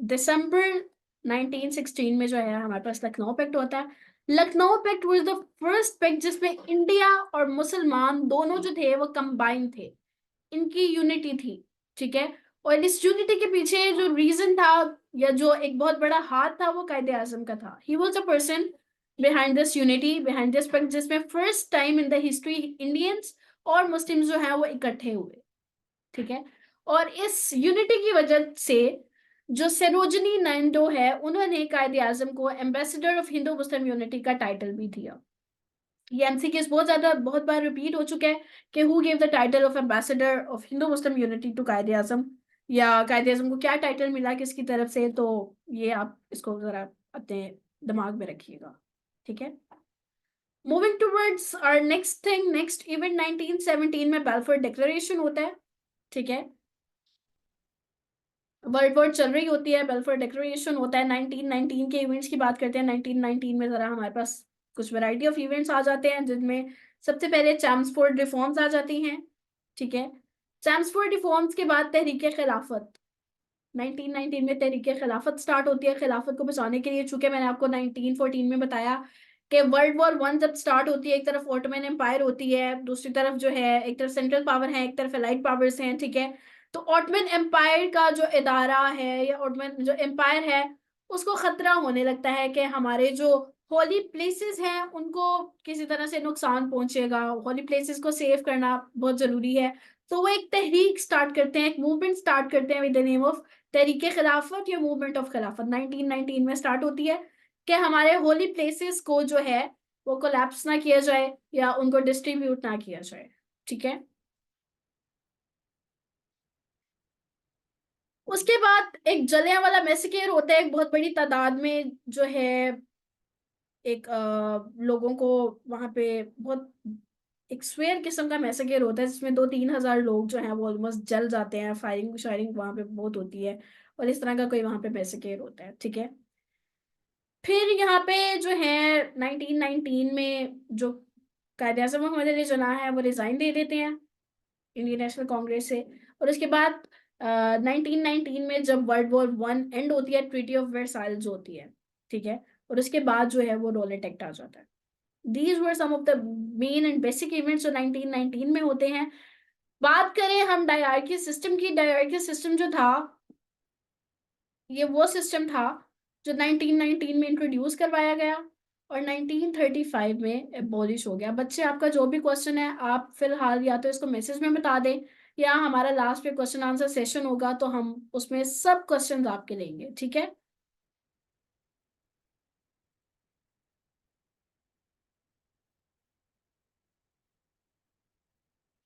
Speaker 1: दिसंबर 1916 में जो है हमारे पास लखनऊ पैक्ट होता है। Lucknow pact was the first pact जिसमें इंडिया और मुसलमान दोनों जो थे वो कंबाइन थे, इनकी यूनिटी थी, ठीक है। और इस यूनिटी के पीछे जो रीजन था, या जो एक बहुत बड़ा हाथ था, वो कायदे आजम का था। He was a person behind this unity, behind this pact, जिसमें first time in the history Indians और मुस्लिम जो है वो इकट्ठे हुए, ठीक है। और इस यूनिटी की वजह से जो सरोजनी नायडू है, उन्होंने कायदे आजम को ambassador of Hindu Muslim unity का टाइटल भी दिया। ये एमसीक्यूज बहुत बार रिपीट हो चुका है कि who gave the title of ambassador of Hindu Muslim unity to Quaid e Azam, या कायदे आजम को क्या टाइटल मिला किसकी तरफ से। तो ये आप इसको जरा अपने दिमाग में रखिएगा, ठीक है। Moving towards our next thing, next event, 1917 में बैलफोर डिक्लेरेशन होता है, ठीक है। वर्ल्ड वॉर चल रही होती है, बेल्फोर डिक्लेरेशन होता है। 1919 के इवेंट्स की बात करते हैं। 1919 में जरा हमारे पास कुछ वैरायटी ऑफ इवेंट्स आ जाते हैं, जिनमें सबसे पहले चैम्सफोर्ड रिफॉर्म्स आ जाती हैं, ठीक है। चैम्सफोर्ड रिफॉर्म्स के बाद तहरीक खिलाफत, 1919 में तहरीक खिलाफत स्टार्ट होती है। खिलाफत को बचाने के लिए, चूंकि मैंने आपको 1914 में बताया कि वर्ल्ड वॉर वन जब स्टार्ट होती है, एक तरफ ऑटोमन एम्पायर होती है, दूसरी तरफ जो है एक तरफ सेंट्रल पावर है, एक तरफ एलाइड पावर्स हैं, ठीक है। तो ऑटोमन एम्पायर का जो इदारा है या ऑटोमन जो एम्पायर है, उसको खतरा होने लगता है कि हमारे जो होली प्लेसेस हैं उनको किसी तरह से नुकसान पहुंचेगा, होली प्लेसेस को सेव करना बहुत जरूरी है। तो वो एक तहरीक स्टार्ट करते हैं, एक मूवमेंट स्टार्ट करते हैं विद द नेम ऑफ तहरीक खिलाफत या मूवमेंट ऑफ खिलाफत। 1919 में स्टार्ट होती है कि हमारे होली प्लेसेस को जो है वो कोलैप्स ना किया जाए या उनको डिस्ट्रीब्यूट ना किया जाए, ठीक है। उसके बाद एक जलियांवाला मैसेकेर होता है, एक बहुत बड़ी तादाद में जो है एक लोगों को वहां पे बहुत एक स्वेयर किस्म का मैसेकेर होता है, जिसमें 2-3 हजार लोग जो हैं वो ऑलमोस्ट जल जाते हैं, फायरिंग शायरिंग वहां पे बहुत होती है, और इस तरह का कोई वहां पे मैसेकेर होता है, ठीक है। फिर यहाँ पे जो है 1919 में जो कायदे आज़म मोहम्मद अली जिन्ना है वो रिजाइन दे देते हैं इंडियन नेशनल कांग्रेस से। और उसके बाद 1919 में जब वर्ल्ड वॉर वन एंड होती है, ट्रीटी ऑफ वर्साइल्स होती है, ठीक है। और उसके बाद जो है वो रोलेट एक्ट आ जाता है। These were some of the main and basic events जो 1919 में होते हैं। बात करें हम डायरकी सिस्टम की, डायरकी सिस्टम जो था, ये वो सिस्टम था जो 1919 में इंट्रोड्यूस करवाया गया और 1935 में एबॉलिश हो गया। बच्चे, आपका जो भी क्वेश्चन है आप फिलहाल या तो इसको मैसेज में बता दें, या हमारा लास्ट पे क्वेश्चन आंसर सेशन होगा तो हम उसमें सब क्वेश्चंस आपके लेंगे, ठीक है।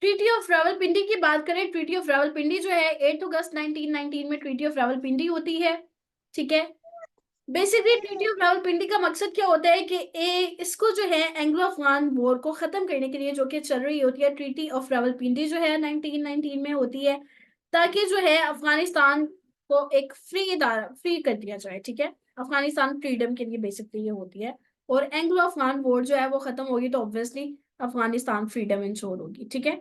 Speaker 1: ट्रीटी ऑफ रावलपिंडी की बात करें, ट्रीटी ऑफ रावलपिंडी जो है 8 अगस्त 1919 में ट्रीटी ऑफ रावलपिंडी होती है, ठीक है। बेसिकली ट्रीटी ऑफ रावलपिंडी का मकसद क्या होता है कि इसको जो है एंग्लो अफगान वॉर को खत्म करने के लिए, जो कि चल रही होती है, ट्रीटी ऑफ रावलपिंडी जो है 1919 में होती है, ताकि जो है अफगानिस्तान को एक फ्री कर दिया जाए, ठीक है। अफगानिस्तान फ्रीडम के लिए बेसिकली ये होती है। और एंग्लो अफगान वॉर जो है वो खत्म होगी तो ऑब्वियसली अफगानिस्तान फ्रीडम इंश्योर होगी, ठीक है।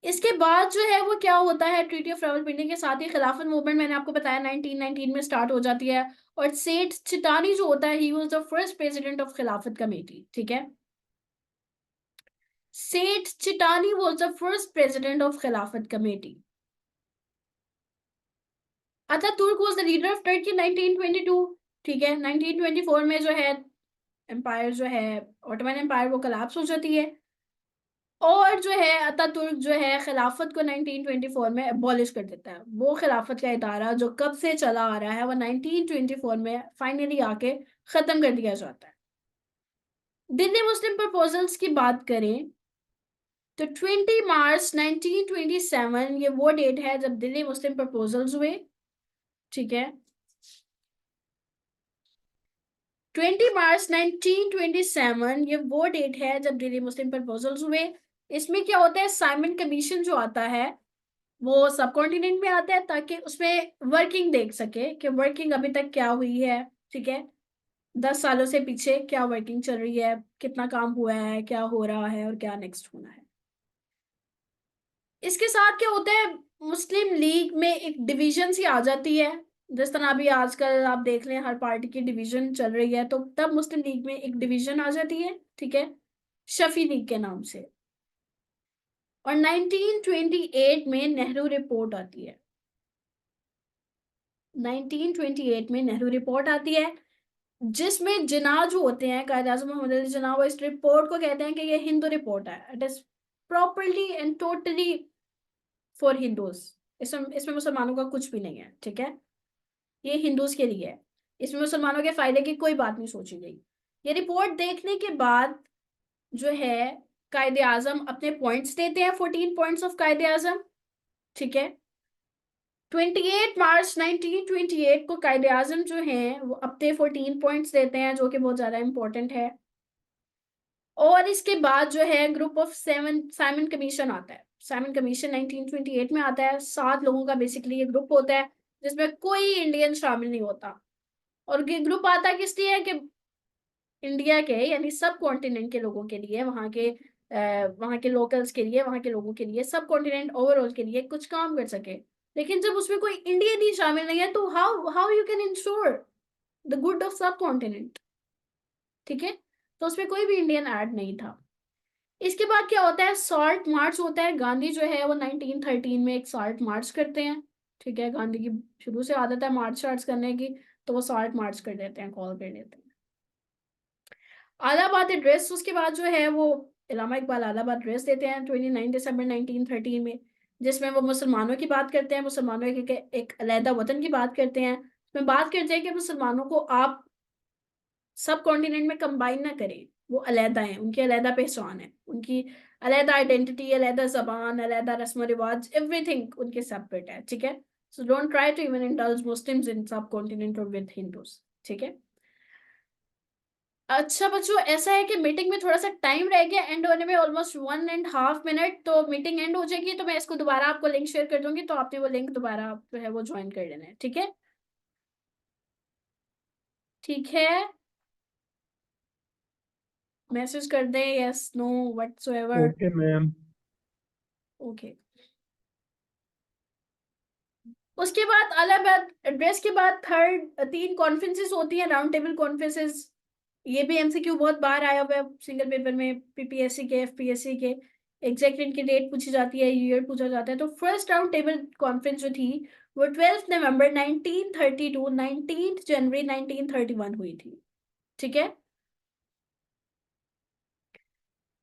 Speaker 1: इसके बाद जो है वो क्या होता है, ट्रीटी ऑफ रावलपिंडी के साथ ही खिलाफत मूवमेंट मैंने आपको बताया 1919 में स्टार्ट हो जाती है। और सेठ चिटानी जो होता है, he was the first president of Khilafat committee, ठीक है। Seth Chotani was the first president of Khilafat committee. Ataturk was the leader of Turkey 1922, ठीक है। 1924 में जो है एम्पायर जो है ऑटोमन एम्पायर वो कोलैप्स हो जाती है। और जो है अतातुर्क जो है खिलाफत को 1924 में अबॉलिश कर देता है। वो खिलाफत का इदारा जो कब से चला आ रहा है वो 1924 में फाइनली आके खत्म कर दिया जाता है। दिल्ली मुस्लिम प्रपोजल्स की बात करें तो 20 मार्च 1927 ये वो डेट है जब दिल्ली मुस्लिम प्रपोजल्स हुए, ठीक है। 20 मार्च 1927 ये वो डेट है जब दिल्ली मुस्लिम प्रपोजल्स हुए। इसमें क्या होता है, साइमन कमीशन जो आता है वो सब कॉन्टिनेंट में आता है, ताकि उसमें वर्किंग देख सके कि वर्किंग अभी तक क्या हुई है, ठीक है। 10 सालों से पीछे क्या वर्किंग चल रही है, कितना काम हुआ है, क्या हो रहा है और क्या नेक्स्ट होना है। इसके साथ क्या होता है, मुस्लिम लीग में एक डिवीजन सी आ जाती है। जिस तरह अभी आजकल आप देख लें हर पार्टी की डिवीजन चल रही है, तो तब मुस्लिम लीग में एक डिवीजन आ जाती है, ठीक है, शफी लीग के नाम से। और 1928 में नेहरू रिपोर्ट आती है। 1928 में नेहरू रिपोर्ट आती है, जिसमें जिन्ना जो होते हैं कायद आज़म मोहम्मद अली जिन्ना, वो इस रिपोर्ट को कहते हैं कि ये हिंदू रिपोर्ट है, it is properly and totally for Hindus. इसमें इसमें मुसलमानों का कुछ भी नहीं है, ठीक है। ये हिंदूज के लिए है, इसमें मुसलमानों के फायदे की कोई बात नहीं सोची गई। ये रिपोर्ट देखने के बाद जो है कायदे आजम अपने पॉइंट्स देते हैं, 14 पॉइंट्स ऑफ कायदे आजम, ठीक है। 28 मार्च 1928 को कायदे आजम जो है वो अपने 14 पॉइंट्स देते हैं, जो कि बहुत ज्यादा इंपॉर्टेंट है। और इसके बाद जो है group of seven Simon commission आता है। साइमन कमीशन 1928 में आता है, 7 लोगों का बेसिकली ये ग्रुप होता है, जिसमें कोई इंडियन शामिल नहीं होता। और ये ग्रुप आता किस लिए है कि इंडिया के यानी सब कॉन्टिनेंट के लोगों के लिए, वहाँ के लोकल्स के लिए, वहाँ के लोगों के लिए, सब कॉन्टिनेंट ओवरऑल के लिए कुछ काम कर सके। लेकिन जब उसमें कोई इंडियन ही शामिल नहीं है तो how how you can ensure the good of सब कॉन्टिनेंट, ठीक है। तो उसमें कोई भी इंडियन ऐड नहीं था। इसके बाद क्या होता है, सॉल्ट मार्च होता है। गांधी जो है वो 1913 में एक सॉल्ट मार्च करते हैं, ठीक है। गांधी की शुरू से आदत है मार्च वार्च करने की, तो वो सॉल्ट मार्च कर देते हैं, कॉल कर देते हैं। इलाहाबाद एड्रेस उसके बाद जो है वो इलामा इकबाल इलाहाबाद एड्रेस देते हैं 29 दिसंबर 1913 में, जिसमें वो मुसलमानों की बात करते हैं, मुसलमानों के एक अलहदा वतन की बात करते हैं। उसमें बात करते हैं कि मुसलमानों को आप सब कॉन्टिनेंट में कंबाइन ना करें, वो अलहदा है, उनकी अलहदा पहचान है, उनकी अलहदा आइडेंटिटी, अलहदा जबान, अलहदा रस्म रिवाज, एवरीथिंग उनके सेपरेट है, ठीक है। So don't try to even indulge Muslims in subcontinent और विद हिंदूज, ठीक है। अच्छा बच्चों, ऐसा है कि मीटिंग में थोड़ा सा टाइम रह गया एंड होने में, ऑलमोस्ट 1.5 मिनट, तो मीटिंग एंड हो जाएगी। तो मैं इसको दोबारा आपको लिंक शेयर कर दूंगी, तो आपने वो लिंक दोबारा जो है वो ज्वाइन कर लेना है, ठीक है। ठीक है, मैसेज कर दे yes no whatsoever.
Speaker 2: Okay ma'am.
Speaker 1: Okay. उसके बाद इलाहाबाद एड्रेस के बाद थर्ड 3 कॉन्फ्रेंसेस होती हैं, राउंड टेबल कॉन्फ्रेंसेस। ये भी एमसीक्यू बहुत बार आया हुआ है सिंगल पेपर में, पीपीएससी के, एफपीएससी के। एग्जैक्ट इनकी डेट पूछी जाती है, ईयर पूछा जाता है। तो फर्स्ट राउंड टेबल कॉन्फ्रेंस जो थी वो 12 नवंबर 1932 19 जनवरी 1931 हुई थी, ठीक है।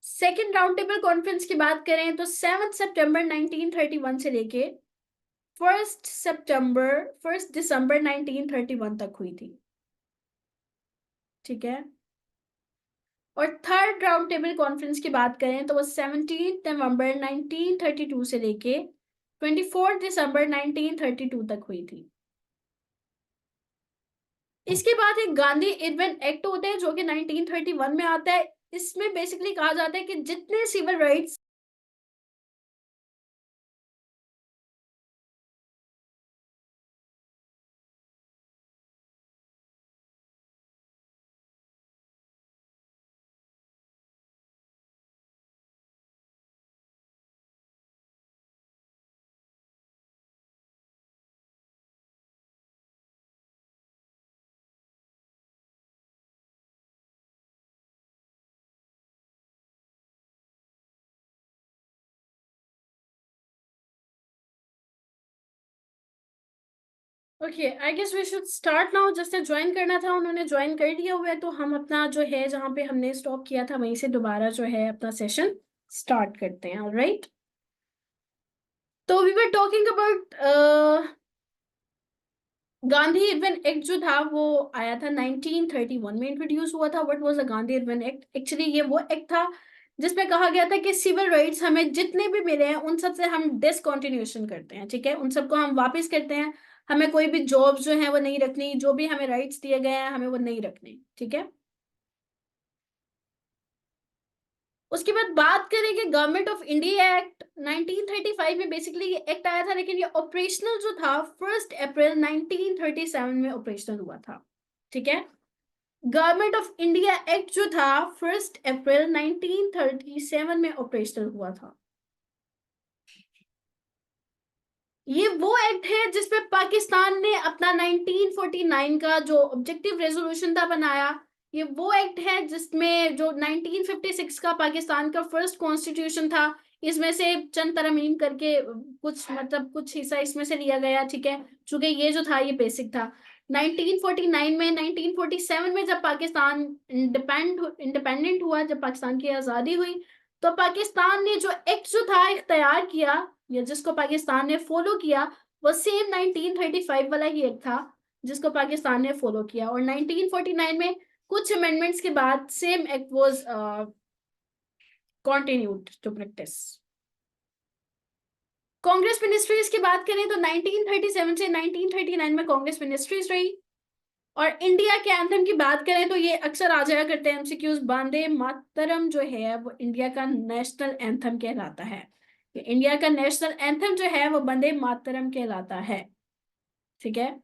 Speaker 1: सेकेंड राउंड टेबल कॉन्फ्रेंस की बात करें तो 7 सितंबर 1931 से लेके 1 दिसंबर 1931 तक हुई थी, ठीक है। और थर्ड राउंड टेबल कॉन्फ्रेंस की बात करें तो वो 17 नवंबर 1932 से लेके 24 दिसंबर 1932 तक हुई थी। इसके बाद एक गांधी इरविन एक्ट होता है जो कि 1931 में आता है। इसमें बेसिकली कहा जाता है कि जितने civil rights okay, I guess we should start now. जैसे ज्वाइन करना था उन्होंने ज्वाइन कर लिया हुआ है, तो हम अपना जो है जहाँ पे हमने स्टॉप किया था वहीं से दोबारा जो है अपना सेशन स्टार्ट करते हैं, ऑलराइट। तो we were talking about Gandhi Irwin act जो था वो आया था 1931 में, इंट्रोड्यूस हुआ था। What was the Gandhi Irwin act? Actually ये वो एक्ट था जिसमें कहा गया था कि सिविल राइट्स हमें जितने भी मिले हैं उन सब से हम डिसकंटिन्यूएशन करते हैं, ठीक है, उन सबको हम वापस करते हैं। हमें कोई भी जॉब जो है वो नहीं रखनी, जो भी हमें राइट्स दिए गए हैं हमें वो नहीं रखने, ठीक है। उसके बाद बात करें कि गवर्नमेंट ऑफ इंडिया एक्ट 1935 में बेसिकली ये एक्ट आया था, लेकिन ये ऑपरेशनल जो था 1 अप्रैल 1937 में ऑपरेशनल हुआ था, ठीक है। गवर्नमेंट ऑफ इंडिया एक्ट जो था 1 अप्रैल 1937 में ऑपरेशनल हुआ था। ये वो एक्ट है जिसमें पाकिस्तान ने अपना 1949 का जो ऑब्जेक्टिव रेजोल्यूशन था बनाया। ये वो एक्ट है जिसमें जो 1956 का पाकिस्तान का फर्स्ट कॉन्स्टिट्यूशन था, इसमें से चंद तरमीम करके कुछ मतलब कुछ हिस्सा इसमें से लिया गया, ठीक है। चूंकि ये जो था ये बेसिक था। 1949 में 1947 में जब पाकिस्तान इंडिपेंडेंट हुआ, जब पाकिस्तान की आज़ादी हुई, तो पाकिस्तान ने जो एक्ट जो था इख्तियार किया या जिसको पाकिस्तान ने फॉलो किया वो सेम 1935 वाला ही एक्ट था, जिसको पाकिस्तान ने फॉलो किया। और 1949 में कुछ अमेंडमेंट्स के बाद same act was continued to practice. Congress ministries की बात करें तो 1937 से 1939 में कांग्रेस मिनिस्ट्रीज रही। और इंडिया के एंथम की बात करें तो ये अक्सर आ जाया करते हैं एमसीक्यूज, वंदे मातरम जो है वो इंडिया का नेशनल एंथम कहलाता है। इंडिया का नेशनल एंथम जो है वो वंदे मातरम कहलाता है। ठीक है।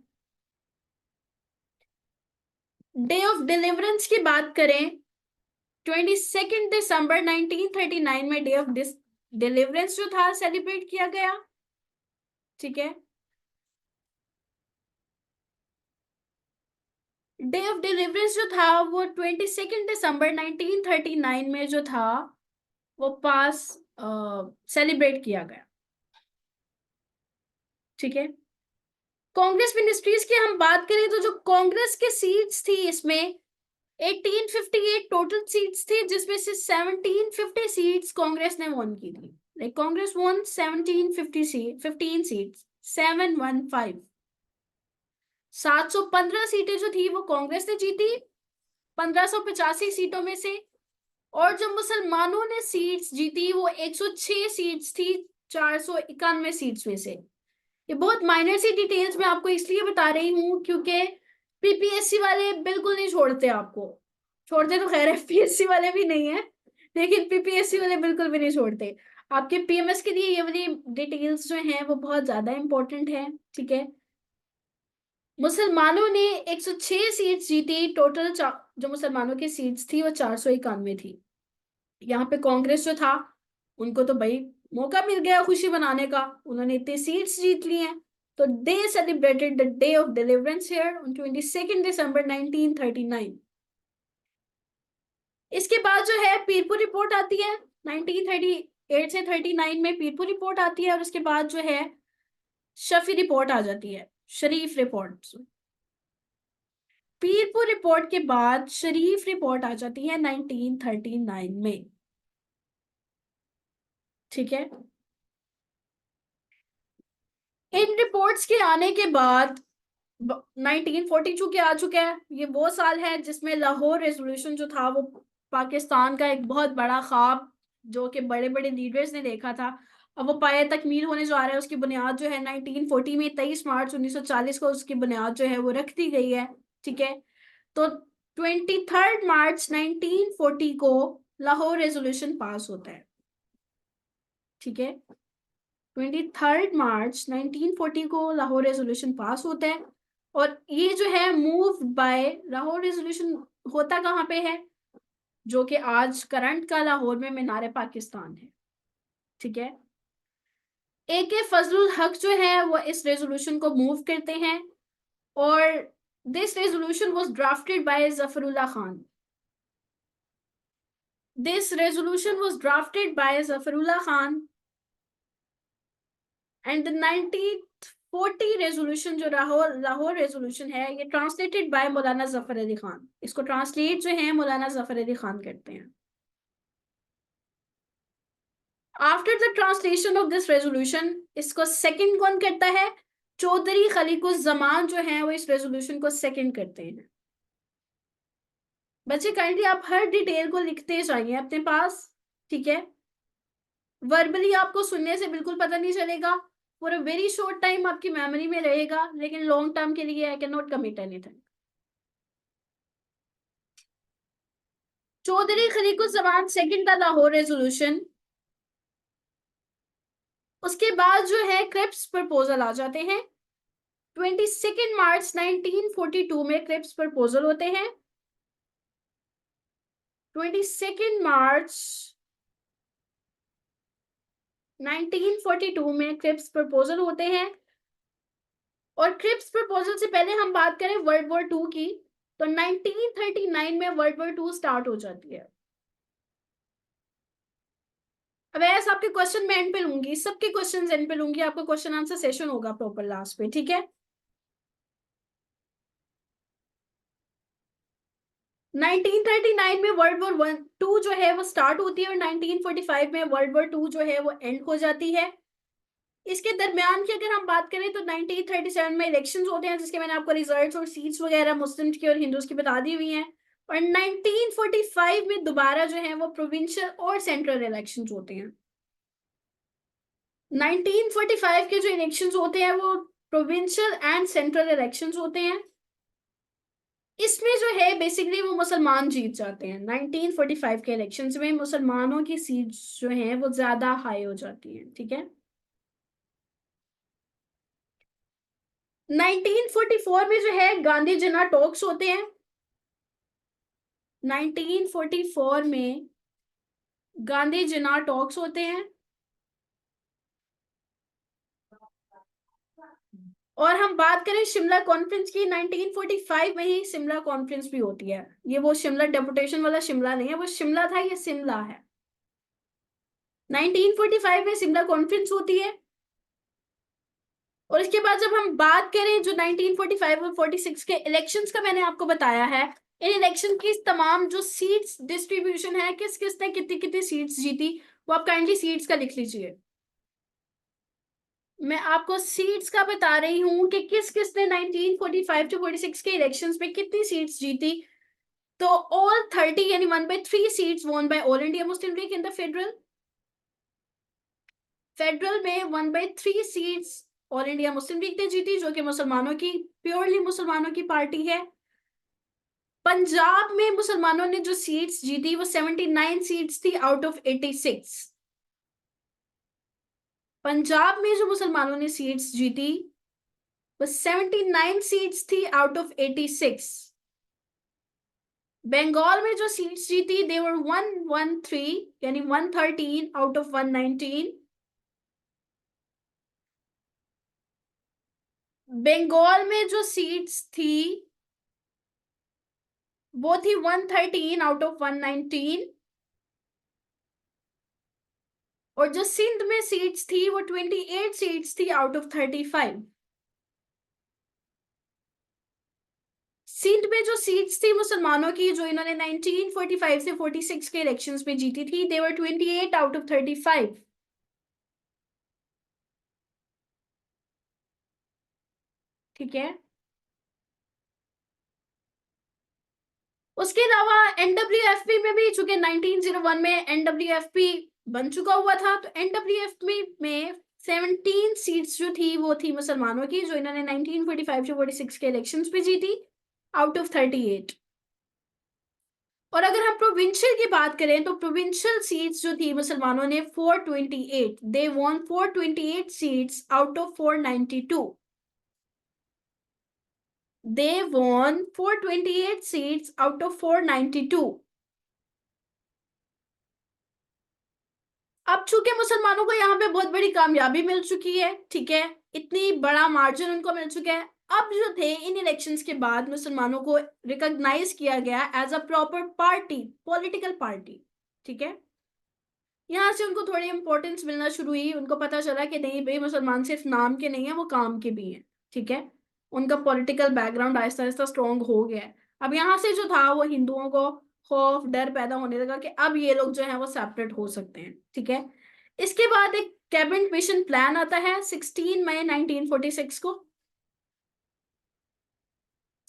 Speaker 1: डे ऑफ डिलीवरेंस की बात करें 22 दिसंबर 1939 में डे ऑफ डिलीवरेंस जो था सेलिब्रेट किया गया। ठीक है। डे ऑफ डिलीवरेंस जो था वो 22 दिसंबर 1939 में जो था वो पास सेलिब्रेट किया गया। ठीक है। कांग्रेस मिनिस्ट्रीज की हम बात करें तो जो कांग्रेस के सीट्स थी इसमें 1858 टोटल सीट्स थी, जिसमें से 1750 सीट्स कांग्रेस ने वॉन की थी। Congress von 15 seats 715। 715 सीटें जो थी वो कांग्रेस ने जीती 1585 सीटों में से। और जो मुसलमानों ने सीट्स जीती वो 106 सीट्स थी 491 सीट्स में से। ये बहुत माइनर सी डिटेल्स मैं आपको इसलिए बता रही हूँ क्योंकि पीपीएससी वाले बिल्कुल नहीं छोड़ते आपको। छोड़ते तो खैर एफपीएससी वाले भी नहीं है, लेकिन पीपीएससी वाले बिल्कुल भी नहीं छोड़ते। आपके पीएमएस के लिए ये वाली डिटेल्स जो हैं वो बहुत ज्यादा इंपॉर्टेंट है। ठीक है। मुसलमानों ने 106 सीट्स जीती टोटल। जो मुसलमानों की सीट्स थी वो 491 थी। यहाँ पे कांग्रेस जो था उनको तो भाई मौका मिल गया खुशी मनाने का, उन्होंने इतनी सीट्स जीत ली हैं। तो दे celebrated the day of deliverance here on 22 दिसंबर 1939। इसके बाद जो है पीरपुर रिपोर्ट आती है 1938 से 39 में पीरपुर रिपोर्ट आती है। और उसके बाद जो है शफी रिपोर्ट आ जाती है, शरीफ रिपोर्ट। पीरपुर रिपोर्ट के बाद शरीफ रिपोर्ट आ जाती है 1939 में। ठीक है। इन रिपोर्ट्स के आने के बाद 1942 के आ चुका है। ये वो साल है जिसमें लाहौर रेजोल्यूशन जो था वो पाकिस्तान का एक बहुत बड़ा ख्वाब जो कि बड़े बड़े लीडर्स ने देखा था, अब वो पाया तकमील होने जा रहा है। उसकी बुनियाद जो है 1940 में 23 मार्च 1940 को उसकी बुनियाद जो है वो रख दी गई है। ठीक है। तो 23 मार्च 1940 को लाहौर रेजोल्यूशन पास होता है। ठीक है। 23 मार्च 1940 को लाहौर रेजोल्यूशन पास होता है। और ये जो है मूव बाय लाहौर रेजोल्यूशन होता कहाँ पे है, जो कि आज करंट का लाहौर में मीनार पाकिस्तान है। ठीक है। ए के फजलुल हक जो है वो इस रेजोल्यूशन को मूव करते हैं। और this resolution was drafted bye Zafrullah Khan. This resolution was drafted bye Zafrullah Khan and the 1940 resolution जो लाहौर रेजोल्यूशन है ये ट्रांसलेटेड बाय मौलाना जफर अली खान। इसको ट्रांसलेट जो है मौलाना जफर अली खान करते हैं। After the translation of this resolution इसको सेकंड कौन करता है, चौधरी खलीकुज्जमान जो है वो इस रेजोल्यूशन को सेकंड करते हैं। बच्चे काइंडली आप हर डिटेल को लिखते जाइए अपने पास। ठीक है। वर्बली आपको सुनने से बिल्कुल पता नहीं चलेगा, for a very short time आपकी मेमोरी में रहेगा, लेकिन लॉन्ग टर्म के लिए I can not commit anything. Chaudhry Khaliquzzaman second था लाहौर रेजोल्यूशन। उसके बाद जो है क्रिप्स प्रपोजल आ जाते हैं। 22 मार्च 1942 में क्रिप्स प्रपोजल होते हैं। 22 मार्च 1942 में क्रिप्स प्रपोजल होते हैं। और क्रिप्स प्रपोजल से पहले हम बात करें वर्ल्ड वॉर टू की, तो 1939 में वर्ल्ड वॉर टू स्टार्ट हो जाती है। अब ऐसा आपके क्वेश्चन मैं एंड पे लूंगी, सबके क्वेश्चन एंड पे लूंगी, आपका क्वेश्चन आंसर सेशन होगा प्रॉपर लास्ट पे। ठीक है। 1939 में वर्ल्ड वॉर वन टू जो है वो स्टार्ट होती है और 1945 में वर्ल्ड वॉर टू जो है वो एंड हो जाती है। इसके दरमियान की अगर हम बात करें तो 1937 में इलेक्शंस होते हैं, जिसके मैंने आपको रिजल्ट्स और सीट्स वगैरह मुस्लिम्स की और हिंदूज की बता दी हुई हैं। और 1945 में दोबारा जो है वो प्रोविंशियल और सेंट्रल इलेक्शंस होते हैं। 1945 के जो इलेक्शंस होते हैं वो प्रोविंशियल एंड सेंट्रल इलेक्शंस होते हैं। इसमें जो है बेसिकली वो मुसलमान जीत जाते हैं। 1945 के इलेक्शंस में मुसलमानों की सीट्स जो हैं वो ज्यादा हाई हो जाती हैं, ठीक है। 1944 में जो है गांधी जिन्ना टॉक्स होते हैं। 1944 में गांधी जिन्ना टॉक्स होते हैं। और हम बात करें शिमला कॉन्फ्रेंस की, 1945 में ही शिमला कॉन्फ्रेंस भी होती है। ये वो शिमला डेपुटेशन वाला शिमला नहीं है, वो शिमला था, ये शिमला है। 1945 में शिमला कॉन्फ्रेंस होती है। और इसके बाद जब हम बात करें जो 1945 और 46 के इलेक्शंस का मैंने आपको बताया है, इन इलेक्शन की तमाम जो सीट्स डिस्ट्रीब्यूशन है, किस किस ने कितनी कितनी सीट्स जीती, वो आप काइंडली सीट्स का लिख लीजिए। मैं आपको सीट्स का बता रही हूं कि किस किस ने 1945 टू 46 के इलेक्शंस में कितनी सीट्स जीती। तो ऑल 30 यानी 1/3 seats won by all India Muslim league in the federal. Federal में 1/3 seats all India Muslim league ने जीती, जो कि मुसलमानों की, प्योरली मुसलमानों की पार्टी है। पंजाब में मुसलमानों ने जो सीट्स जीती वो 79 सीट्स थी आउट ऑफ 86। पंजाब में जो मुसलमानों ने सीट्स जीती वो 79 सीट्स थी आउट ऑफ 86। बंगाल में जो सीट्स जीती देवर 113 यानी 113 आउट ऑफ 119। बंगाल में जो सीट्स थी वो थी 113 आउट ऑफ 119। और जो सिंध में सीट्स थी वो 28 सीट्स थी आउट ऑफ 35। सिंध में जो सीट्स थी मुसलमानों की, जो इन्होंने 1945 से 46 के इलेक्शंस में जीती थी, देवर 28 आउट ऑफ 35। ठीक है। उसके अलावा एनडब्ल्यूएफपी में भी, चूंकि 1901 में एनडब्ल्यूएफपी बन चुका हुआ था, तो एनडब्ल्यूएफपी में 17 सीट्स जो थी वो थी मुसलमानों की, जो इन्होंने 1945 से 46 के इलेक्शंस पे जीती आउट ऑफ 38। और अगर हम प्रोविंशियल की बात करें तो प्रोविंशियल सीट्स जो थी मुसलमानों ने 428, they won 428 seats out of 492। They won 428 seats out of 492। अब चूंकि मुसलमानों को यहाँ पे बहुत बड़ी कामयाबी मिल चुकी है, ठीक है, इतनी बड़ा मार्जिन उनको मिल चुका है, अब जो थे इन इलेक्शंस के बाद मुसलमानों को रिकॉग्नाइज किया गया as a proper party, political party. ठीक है। यहाँ से उनको थोड़ी इंपॉर्टेंस मिलना शुरू हुई, उनको पता चला कि नहीं भाई, मुसलमान सिर्फ नाम के नहीं है, वो काम के भी हैं। ठीक है। उनका political background Aahista Aahista strong हो गया है। अब यहाँ से जो था वो हिंदुओं को खौफ डर पैदा होने लगा कि अब ये लोग जो है वो सेपरेट हो सकते हैं। ठीक है। इसके बाद एक कैबिनेट मिशन प्लान आता है 16 मई 1946 को।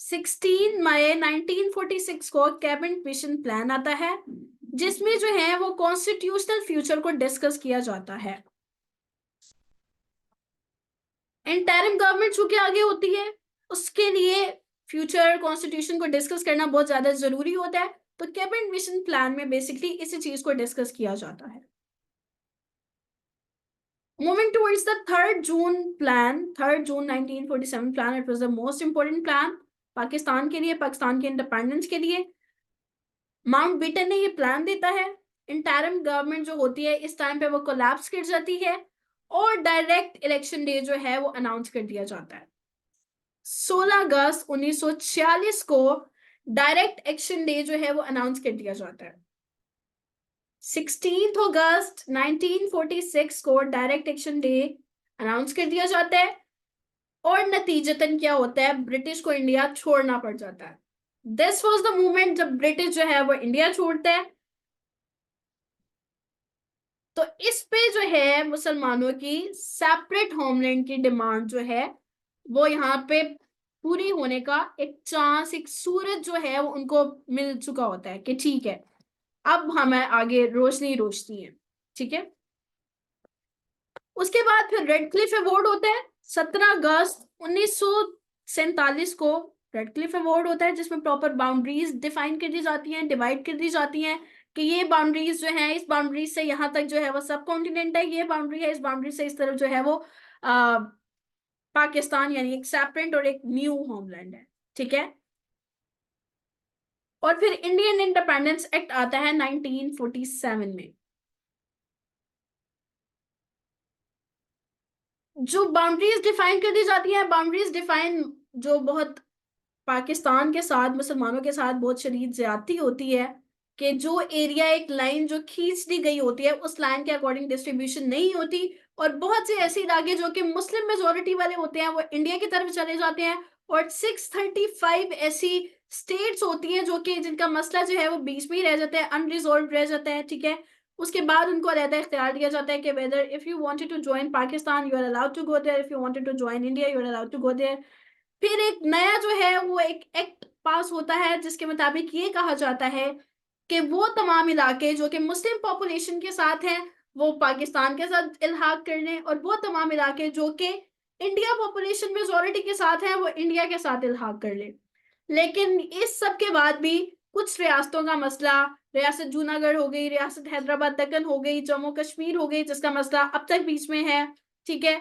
Speaker 1: 16 मई 1946 को कैबिनेट मिशन प्लान आता है, जिसमें जो है वो कॉन्स्टिट्यूशनल फ्यूचर को डिस्कस किया जाता है। इंटरिम गवर्नमेंट चूंकि आगे होती है, उसके लिए फ्यूचर कॉन्स्टिट्यूशन को डिस्कस करना बहुत ज्यादा जरूरी होता है। तो कैबिनेट मिशन प्लान में बेसिकली इसी चीज को डिस्कस किया जाता है। Moving towards the 3rd June plan, 3rd June 1947 plan, it was the most important plan Pakistan के लिए, पाकिस्तान के इंडिपेंडेंस के लिए। माउंट बेटन ने ये प्लान देता है। इंटरिम गवर्नमेंट जो होती है इस टाइम पे वो कोलैप्स कर जाती है, और डायरेक्ट इलेक्शन डे जो है वो अनाउंस कर दिया जाता है। 16 अगस्त 1946 को डायरेक्ट एक्शन डे जो है वो अनाउंस कर दिया जाता है। 16 अगस्त 1946 को डायरेक्ट एक्शन डे अनाउंस कर दिया जाता है, और नतीजतन क्या होता है, ब्रिटिश को इंडिया छोड़ना पड़ जाता है। दिस वॉज द मूवमेंट जब ब्रिटिश जो है वो इंडिया छोड़ता है। तो इस पे जो है मुसलमानों की सेपरेट होमलैंड की डिमांड जो है वो यहाँ पे पूरी होने का एक चांस, एक सूरज जो है वो उनको मिल चुका होता है कि ठीक है अब हमें आगे रोशनी रोशनी है। ठीक है, उसके बाद फिर रेड क्लिफ अवार्ड होता है 17 अगस्त 1947 को। रेड क्लिफ अवार्ड होता है जिसमें प्रॉपर बाउंड्रीज डिफाइन कर दी जाती हैं, डिवाइड कर दी जाती हैं कि ये बाउंड्रीज जो है, इस बाउंड्रीज से यहाँ तक जो है वो सब कॉन्टिनेंट है, ये बाउंड्री है, इस बाउंड्री से इस तरफ जो है वो पाकिस्तान यानी एक सेपरेट और एक न्यू होमलैंड है। ठीक है, और फिर इंडियन इंडिपेंडेंस एक्ट आता है 1947 में। जो बाउंड्रीज डिफाइन कर दी जाती है, बाउंड्रीज डिफाइन जो बहुत पाकिस्तान के साथ मुसलमानों के साथ बहुत शदीद ज्यादती होती है कि जो एरिया एक लाइन जो खींच दी गई होती है उस लाइन के अकॉर्डिंग डिस्ट्रीब्यूशन नहीं होती, और बहुत से ऐसे इलाके जो कि मुस्लिम मेजोरिटी वाले होते हैं वो इंडिया की तरफ चले जाते हैं, और 635 ऐसी स्टेट्स होती हैं जो कि जिनका मसला जो है वो बीच में ही रह जाता है, अनरिजोल्व रह जाता है। ठीक है, उसके बाद उनको अलहदा इख्तियार दिया जाता है कि whether if you wanted to join Pakistan you are allowed to go there, if you wanted to join India you are allowed to go there. फिर एक नया जो है वो एक एक्ट पास होता है जिसके मुताबिक ये कहा जाता है कि वो तमाम इलाके जो कि मुस्लिम पॉपुलेशन के साथ हैं वो पाकिस्तान के साथ इल्हाक कर लें, और वो तमाम इलाके जो कि इंडिया पॉपुलेशन मेजोरिटी के साथ हैं वो इंडिया के साथ इल्हाक कर लें। लेकिन इस सब के बाद भी कुछ रियासतों का मसला, रियासत जूनागढ़ हो गई, रियासत हैदराबाद दक्कन हो गई, जम्मू कश्मीर हो गई जिसका मसला अब तक बीच में है, ठीक है,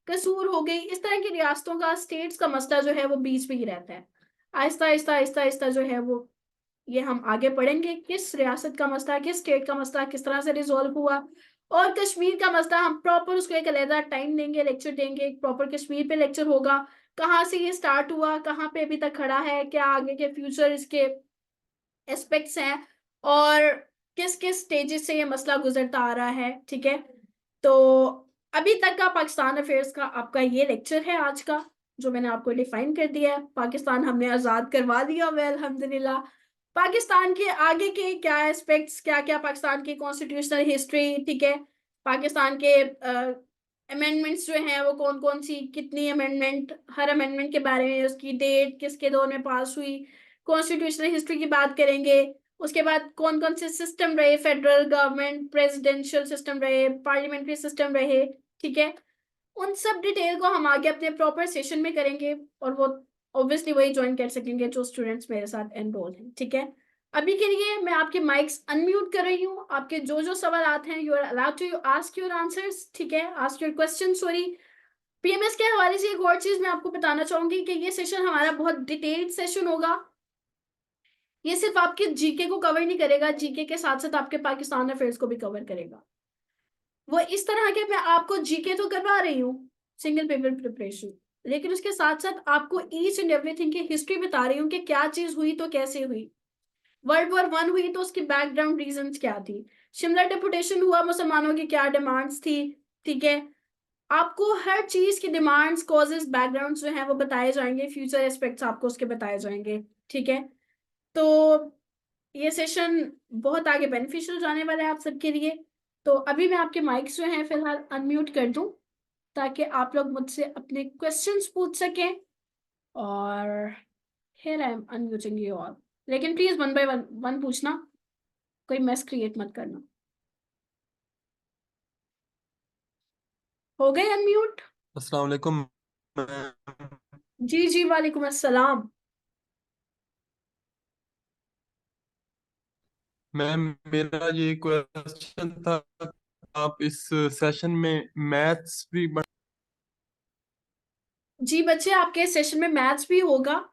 Speaker 1: कसूर हो गई, इस तरह की रियासतों का, स्टेट्स का मसला जो है वो बीच में ही रहता है। आहिस्ता आहिस्ता आहिस्ता आहिस्ता जो है वो ये हम आगे पढ़ेंगे किस रियासत का मसला, किस स्टेट का मसला किस तरह से रिजोल्व हुआ। और कश्मीर का मसला हम प्रॉपर उसको एक अलहदा टाइम देंगे, लेक्चर देंगे, एक प्रॉपर कश्मीर पे लेक्चर होगा, कहाँ से ये स्टार्ट हुआ, कहाँ पे अभी तक खड़ा है, क्या आगे के फ्यूचर इसके एस्पेक्ट्स हैं, और किस किस स्टेजेस से ये मसला गुजरता आ रहा है। ठीक है, तो अभी तक का पाकिस्तान अफेयर्स का आपका ये लेक्चर है आज का, जो मैंने आपको डिफाइन कर दिया है। पाकिस्तान हमने आजाद करवा दिया हुआ है अल्हम्दुलिल्लाह। पाकिस्तान के आगे के क्या एस्पेक्ट्स, क्या क्या पाकिस्तान की कॉन्स्टिट्यूशनल हिस्ट्री, ठीक है, पाकिस्तान के अमेंडमेंट्स जो हैं वो कौन कौन सी, कितनी अमेंडमेंट, हर अमेंडमेंट के बारे में, उसकी डेट, किसके दौर में पास हुई, कॉन्स्टिट्यूशनल हिस्ट्री की बात करेंगे। उसके बाद कौन कौन से सिस्टम रहे, फेडरल गवर्नमेंट, प्रेसिडेंशियल सिस्टम रहे, पार्लियामेंट्री सिस्टम रहे। ठीक है, उन सब डिटेल को हम आगे अपने प्रॉपर सेशन में करेंगे, और वो ऑब्वियसली वही ज्वाइन कर सकेंगे जो स्टूडेंट्स मेरे साथ एनरोल हैं। ठीक है, अभी के लिए मैं आपके माइक्स अनम्यूट कर रही हूँ, आपके जो जो सवाल आते हैं you are allowed to ask your answers. ठीक है, ask your question. Sorry, PMS के हवाले से एक और चीज मैं आपको बताना चाहूंगी कि ये सेशन हमारा बहुत डिटेल्ड सेशन होगा। ये सिर्फ आपके जीके को कवर नहीं करेगा, जीके के साथ साथ आपके पाकिस्तान अफेयर्स को भी कवर करेगा। वो इस तरह के, मैं आपको जीके तो करवा रही हूँ, सिंगल पेपर प्रिपरेशन, लेकिन उसके साथ साथ आपको ईच एंड एवरीथिंग की हिस्ट्री बता रही हूँ कि क्या चीज हुई तो कैसे हुई। वर्ल्ड वॉर 1 हुई तो उसकी बैकग्राउंड रीजंस क्या थी, शिमला डेपुटेशन हुआ, मुसलमानों की क्या डिमांड्स थी। ठीक है, आपको हर चीज की डिमांड्स, कॉजेस, बैकग्राउंड जो है वो बताए जाएंगे, फ्यूचर एस्पेक्ट्स आपको उसके बताए जाएंगे। ठीक है, तो ये सेशन बहुत आगे बेनिफिशियल जाने वाला है आप सबके लिए। तो अभी मैं आपके माइक्स जो हैं फिलहाल अनम्यूट कर दूं ताकि आप लोग मुझसे अपने क्वेश्चंस पूछ सकें, और here I am unmuting you all. लेकिन please one by one one पूछना, कोई मेस क्रिएट मत करना। हो गए अनम्यूट?
Speaker 2: अस्सलाम वालेकुम मैम।
Speaker 1: जी जी, वालेकुम अस्सलाम।
Speaker 2: मैम, मेरा ये क्वेश्चन था, आप इस सेशन में मैथ्स भी
Speaker 1: जी बच्चे, आपके सेशन में मैथ्स भी होगा।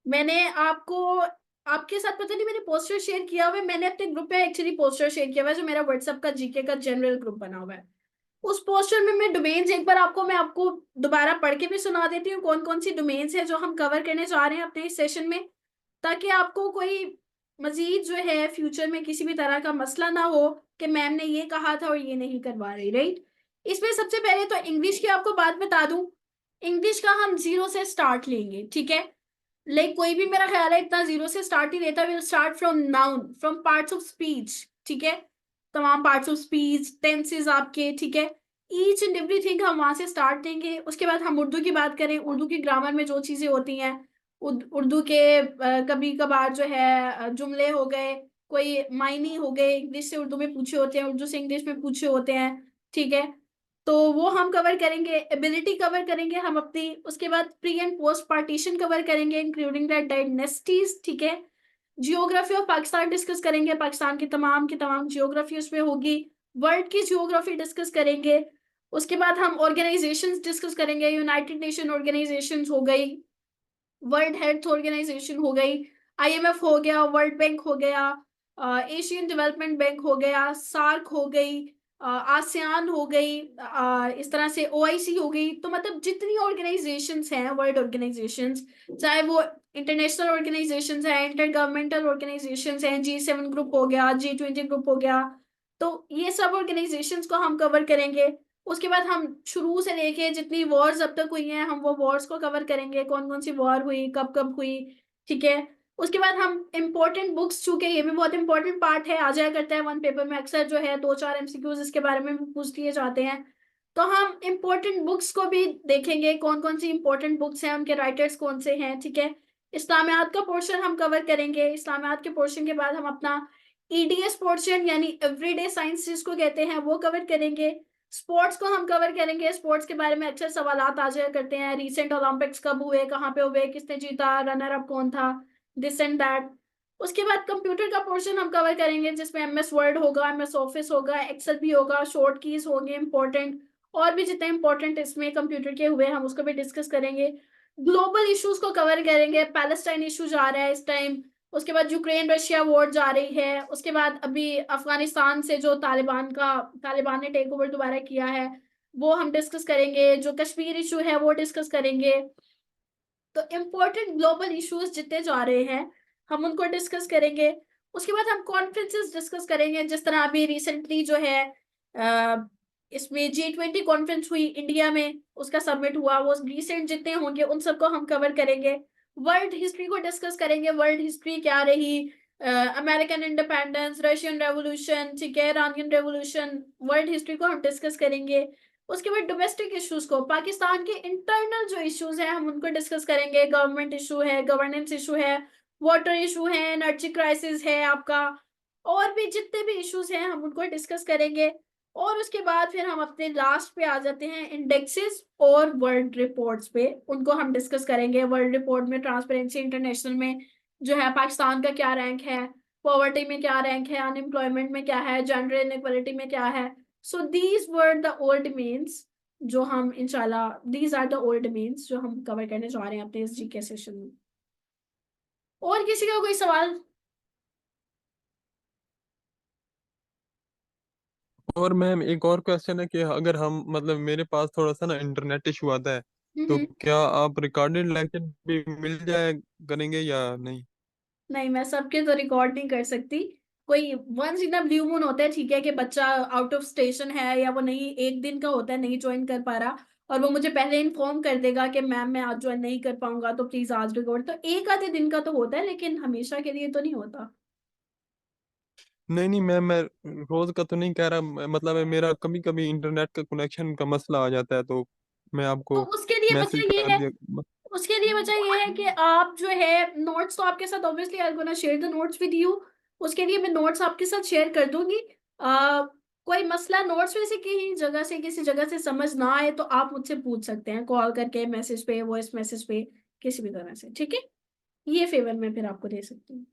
Speaker 1: मैंने आपको, आपके साथ पता नहीं मैंने पोस्टर शेयर किया हुआ है, मैंने अपने ग्रुप पे एक्चुअली पोस्टर शेयर किया हुआ है जो मेरा व्हाट्सएप का जीके का जनरल ग्रुप बना हुआ है। उस पोस्टर में मैं डोमेन्स, एक बार आपको मैं आपको दोबारा पढ़ के भी सुना देती हूँ कौन कौन सी डोमेन्स है जो हम कवर करने जा रहे हैं अपने इस सेशन में, ताकि आपको कोई मजीद जो है फ्यूचर में किसी भी तरह का मसला ना हो कि मैम ने ये कहा था और ये नहीं करवा रही, राइट। इसमें सबसे पहले तो इंग्लिश की आपको बात बता दूं, इंग्लिश का हम जीरो से स्टार्ट लेंगे। ठीक है, लाइक कोई भी मेरा ख्याल है इतना जीरो से स्टार्ट ही लेता, will start from noun, from parts of speech. ठीक है, तमाम पार्ट्स ऑफ स्पीच, टेंसेस आपके, ठीक है, ईच एंड एवरीथिंग हम वहां से स्टार्ट देंगे। उसके बाद हम उर्दू की बात करें, उर्दू की ग्रामर में जो चीजें होती हैं, उर्दू के कभी कभार जो है जुमले हो गए, कोई मायने हो गए, इंग्लिश से उर्दू में पूछे होते हैं, उर्दू से इंग्लिश में पूछे होते हैं, ठीक है, तो वो हम कवर करेंगे। एबिलिटी कवर करेंगे हम अपनी। उसके बाद pre and post partition cover करेंगे, इंक्लूडिंग दैट डायनेस्टीज, ठीक है। जियोग्राफी ऑफ पाकिस्तान डिस्कस करेंगे, पाकिस्तान की तमाम जियोग्राफी उसमें होगी। वर्ल्ड की जियोग्राफी डिस्कस करेंगे। उसके बाद हम ऑर्गेनाइजेशंस डिस्कस करेंगे, यूनाइटेड नेशन ऑर्गेनाइजेशंस हो गई, वर्ल्ड हेल्थ ऑर्गेनाइजेशन हो गई, आईएमएफ हो गया, वर्ल्ड बैंक हो गया, एशियन डेवलपमेंट बैंक हो गया, सार्क हो गई, आसियान हो गई, इस तरह से ओआईसी हो गई। तो मतलब जितनी ऑर्गेनाइजेशंस हैं, वर्ल्ड ऑर्गेनाइजेशंस, चाहे वो इंटरनेशनल ऑर्गेनाइजेशंस हैं, इंटर गवर्नमेंटल ऑर्गेनाइजेशंस हैं, G7 ग्रुप हो गया, G20 ग्रुप हो गया, तो ये सब ऑर्गेनाइजेशंस को हम कवर करेंगे। उसके बाद हम शुरू से लेके जितनी वॉर्स अब तक हुई हैं, हम वो वॉर्स को कवर करेंगे, कौन कौन सी वॉर हुई, कब कब हुई, ठीक है। उसके बाद हम इंपॉर्टेंट बुक्स, चूंकि ये भी बहुत इंपॉर्टेंट पार्ट है, आ जाया करता है वन पेपर में अक्सर, जो है 2-4 MCQs इसके बारे में भी पूछ लिए जाते हैं, तो हम इंपॉर्टेंट बुक्स को भी देखेंगे, कौन कौन सी इंपॉर्टेंट बुक्स हैं, उनके राइटर्स कौन से हैं, ठीक है। इस्लामियात का पोर्शन हम कवर करेंगे। इस्लामियात के पोर्शन के बाद हम अपना ईडीएस पोर्शन, यानी एवरीडे साइंस जिसको कहते हैं, वो कवर करेंगे। स्पोर्ट्स को हम कवर करेंगे। स्पोर्ट्स के बारे में अक्सर सवाल आ जाया करते हैं, रिसेंट ओलंपिक्स कब हुए, कहाँ पे हुए, किसने जीता, रनर अप कौन था, दिस एंड दैट। उसके बाद कंप्यूटर का पोर्शन हम कवर करेंगे, जिसमें MS वर्ड होगा, MS ऑफिस होगा, एक्सेल भी होगा, शॉर्ट कीज होंगे इंपॉर्टेंट, और भी जितने इंपॉर्टेंट इसमें कंप्यूटर के हुए हम उसको भी डिस्कस करेंगे। ग्लोबल इश्यूज को कवर करेंगे, पैलेस्टाइन इशू जा रहा है इस टाइम, उसके बाद यूक्रेन रशिया वॉर जा रही है, उसके बाद अभी अफगानिस्तान से जो तालिबान ने टेक ओवर दोबारा किया है, वो हम डिस्कस करेंगे। जो कश्मीर इशू है वो डिस्कस करेंगे। तो इम्पोर्टेंट ग्लोबल इश्यूज जितने जा रहे हैं, हम उनको डिस्कस करेंगे। उसके बाद हम कॉन्फ्रेंसेस डिस्कस करेंगे, जिस तरह अभी रिसेंटली जो है इसमें G20 कॉन्फ्रेंस हुई इंडिया में, उसका सबमिट हुआ, वो रिसेंट जितने होंगे उन सबको हम कवर करेंगे। वर्ल्ड हिस्ट्री को डिस्कस करेंगे, वर्ल्ड हिस्ट्री क्या रही, अमेरिकन इंडिपेंडेंस, रशियन रेवोल्यूशन, ठीक है, ईरानियन रेवोल्यूशन, वर्ल्ड हिस्ट्री को हम डिस्कस करेंगे। उसके बाद डोमेस्टिक इश्यूज को, पाकिस्तान के इंटरनल जो इश्यूज हैं हम उनको डिस्कस करेंगे। गवर्नमेंट इशू है, गवर्नेंस इशू है, वाटर इशू है, एनर्जी क्राइसिस है आपका, और भी जितने भी इश्यूज हैं हम उनको डिस्कस करेंगे। और उसके बाद फिर हम अपने लास्ट पे आ जाते हैं इंडेक्सेस और वर्ल्ड रिपोर्ट्स पे, उनको हम डिस्कस करेंगे। वर्ल्ड रिपोर्ट में ट्रांसपेरेंसी इंटरनेशनल में जो है पाकिस्तान का क्या रैंक है, पॉवर्टी में क्या रैंक है, अनएम्प्लॉयमेंट में क्या है, जेंडर इनइक्वालिटी में क्या है। So these were the old means जो हम इंशाल्लाह, these are the old means जो हम कवर करने जा रहे हैं अपने इस जीके सेशन में। और किसी का कोई सवाल?
Speaker 2: और मैम एक और क्वेश्चन है कि अगर हम मतलब मेरे पास थोड़ा सा ना इंटरनेट इशू आता है, तो
Speaker 1: हम्म।
Speaker 2: क्या आप रिकॉर्डेड लेक्चर भी मिल जाए करेंगे या नहीं?
Speaker 1: नहीं, मैं सबके तो रिकॉर्ड नहीं कर सकती। कोई once in a blue moon होता है, ठीक है, कि बच्चा आउट ऑफ स्टेशन है या वो नहीं, एक दिन का होता है, नहीं ज्वाइन कर पा रहा, और वो मुझे पहले इन्फॉर्म कर देगा कि मैम मैं आज ज्वाइन नहीं कर पाऊंगा, तो प्लीज आज रिकॉर्ड, तो एक आधे दिन का तो होता है, लेकिन हमेशा के लिए तो नहीं होता।
Speaker 2: नहीं नहीं मैम, मैं रोज का तो नहीं कह रहा, मतलब है मेरा कभी कभी इंटरनेट का कनेक्शन का मसला आ जाता है, तो मैं
Speaker 1: तो
Speaker 2: आपको
Speaker 1: उसके लिए बच्चा
Speaker 2: मैसेज
Speaker 1: ये
Speaker 2: कर
Speaker 1: है,
Speaker 2: दिया।
Speaker 1: उसके लिए बच्चा ये है कि आप जो है नोट्स तो आपके साथ, obviously I gonna share the notes with you, उसके लिए मैं नोट्स आपके साथ शेयर कर दूंगी। आ, कोई मसला नोट्स में से कहीं जगह से, किसी जगह से समझ ना आए, तो आप मुझसे पूछ सकते हैं, कॉल करके, मैसेज पे, वॉइस मैसेज पे, किसी भी तरह से, ठीक है। ये फेवर मैं फिर आपको दे सकती हूँ।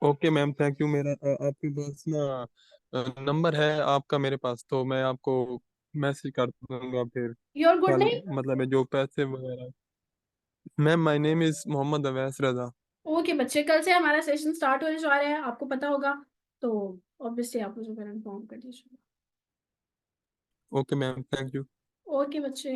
Speaker 2: Okay ma'am, thank you. मेरा आपके पास ना नंबर है आपका मेरे पास, तो मैं आपको मैसेज कर दूंगा फिर
Speaker 1: योर गुड
Speaker 2: कल,
Speaker 1: नेम?
Speaker 2: मतलब है जो पैसे वगैरह। Ma'am my name is Mohammad Awais Raza.
Speaker 1: Okay बच्चे, कल से हमारा सेशन स्टार्ट होने जा रहा है, आपको पता होगा, तो ऑब्वियसली आप मुझे फिर इन्फॉर्म कर दीजिएगा।
Speaker 2: Okay ma'am, thank you.
Speaker 1: Okay बच्चे।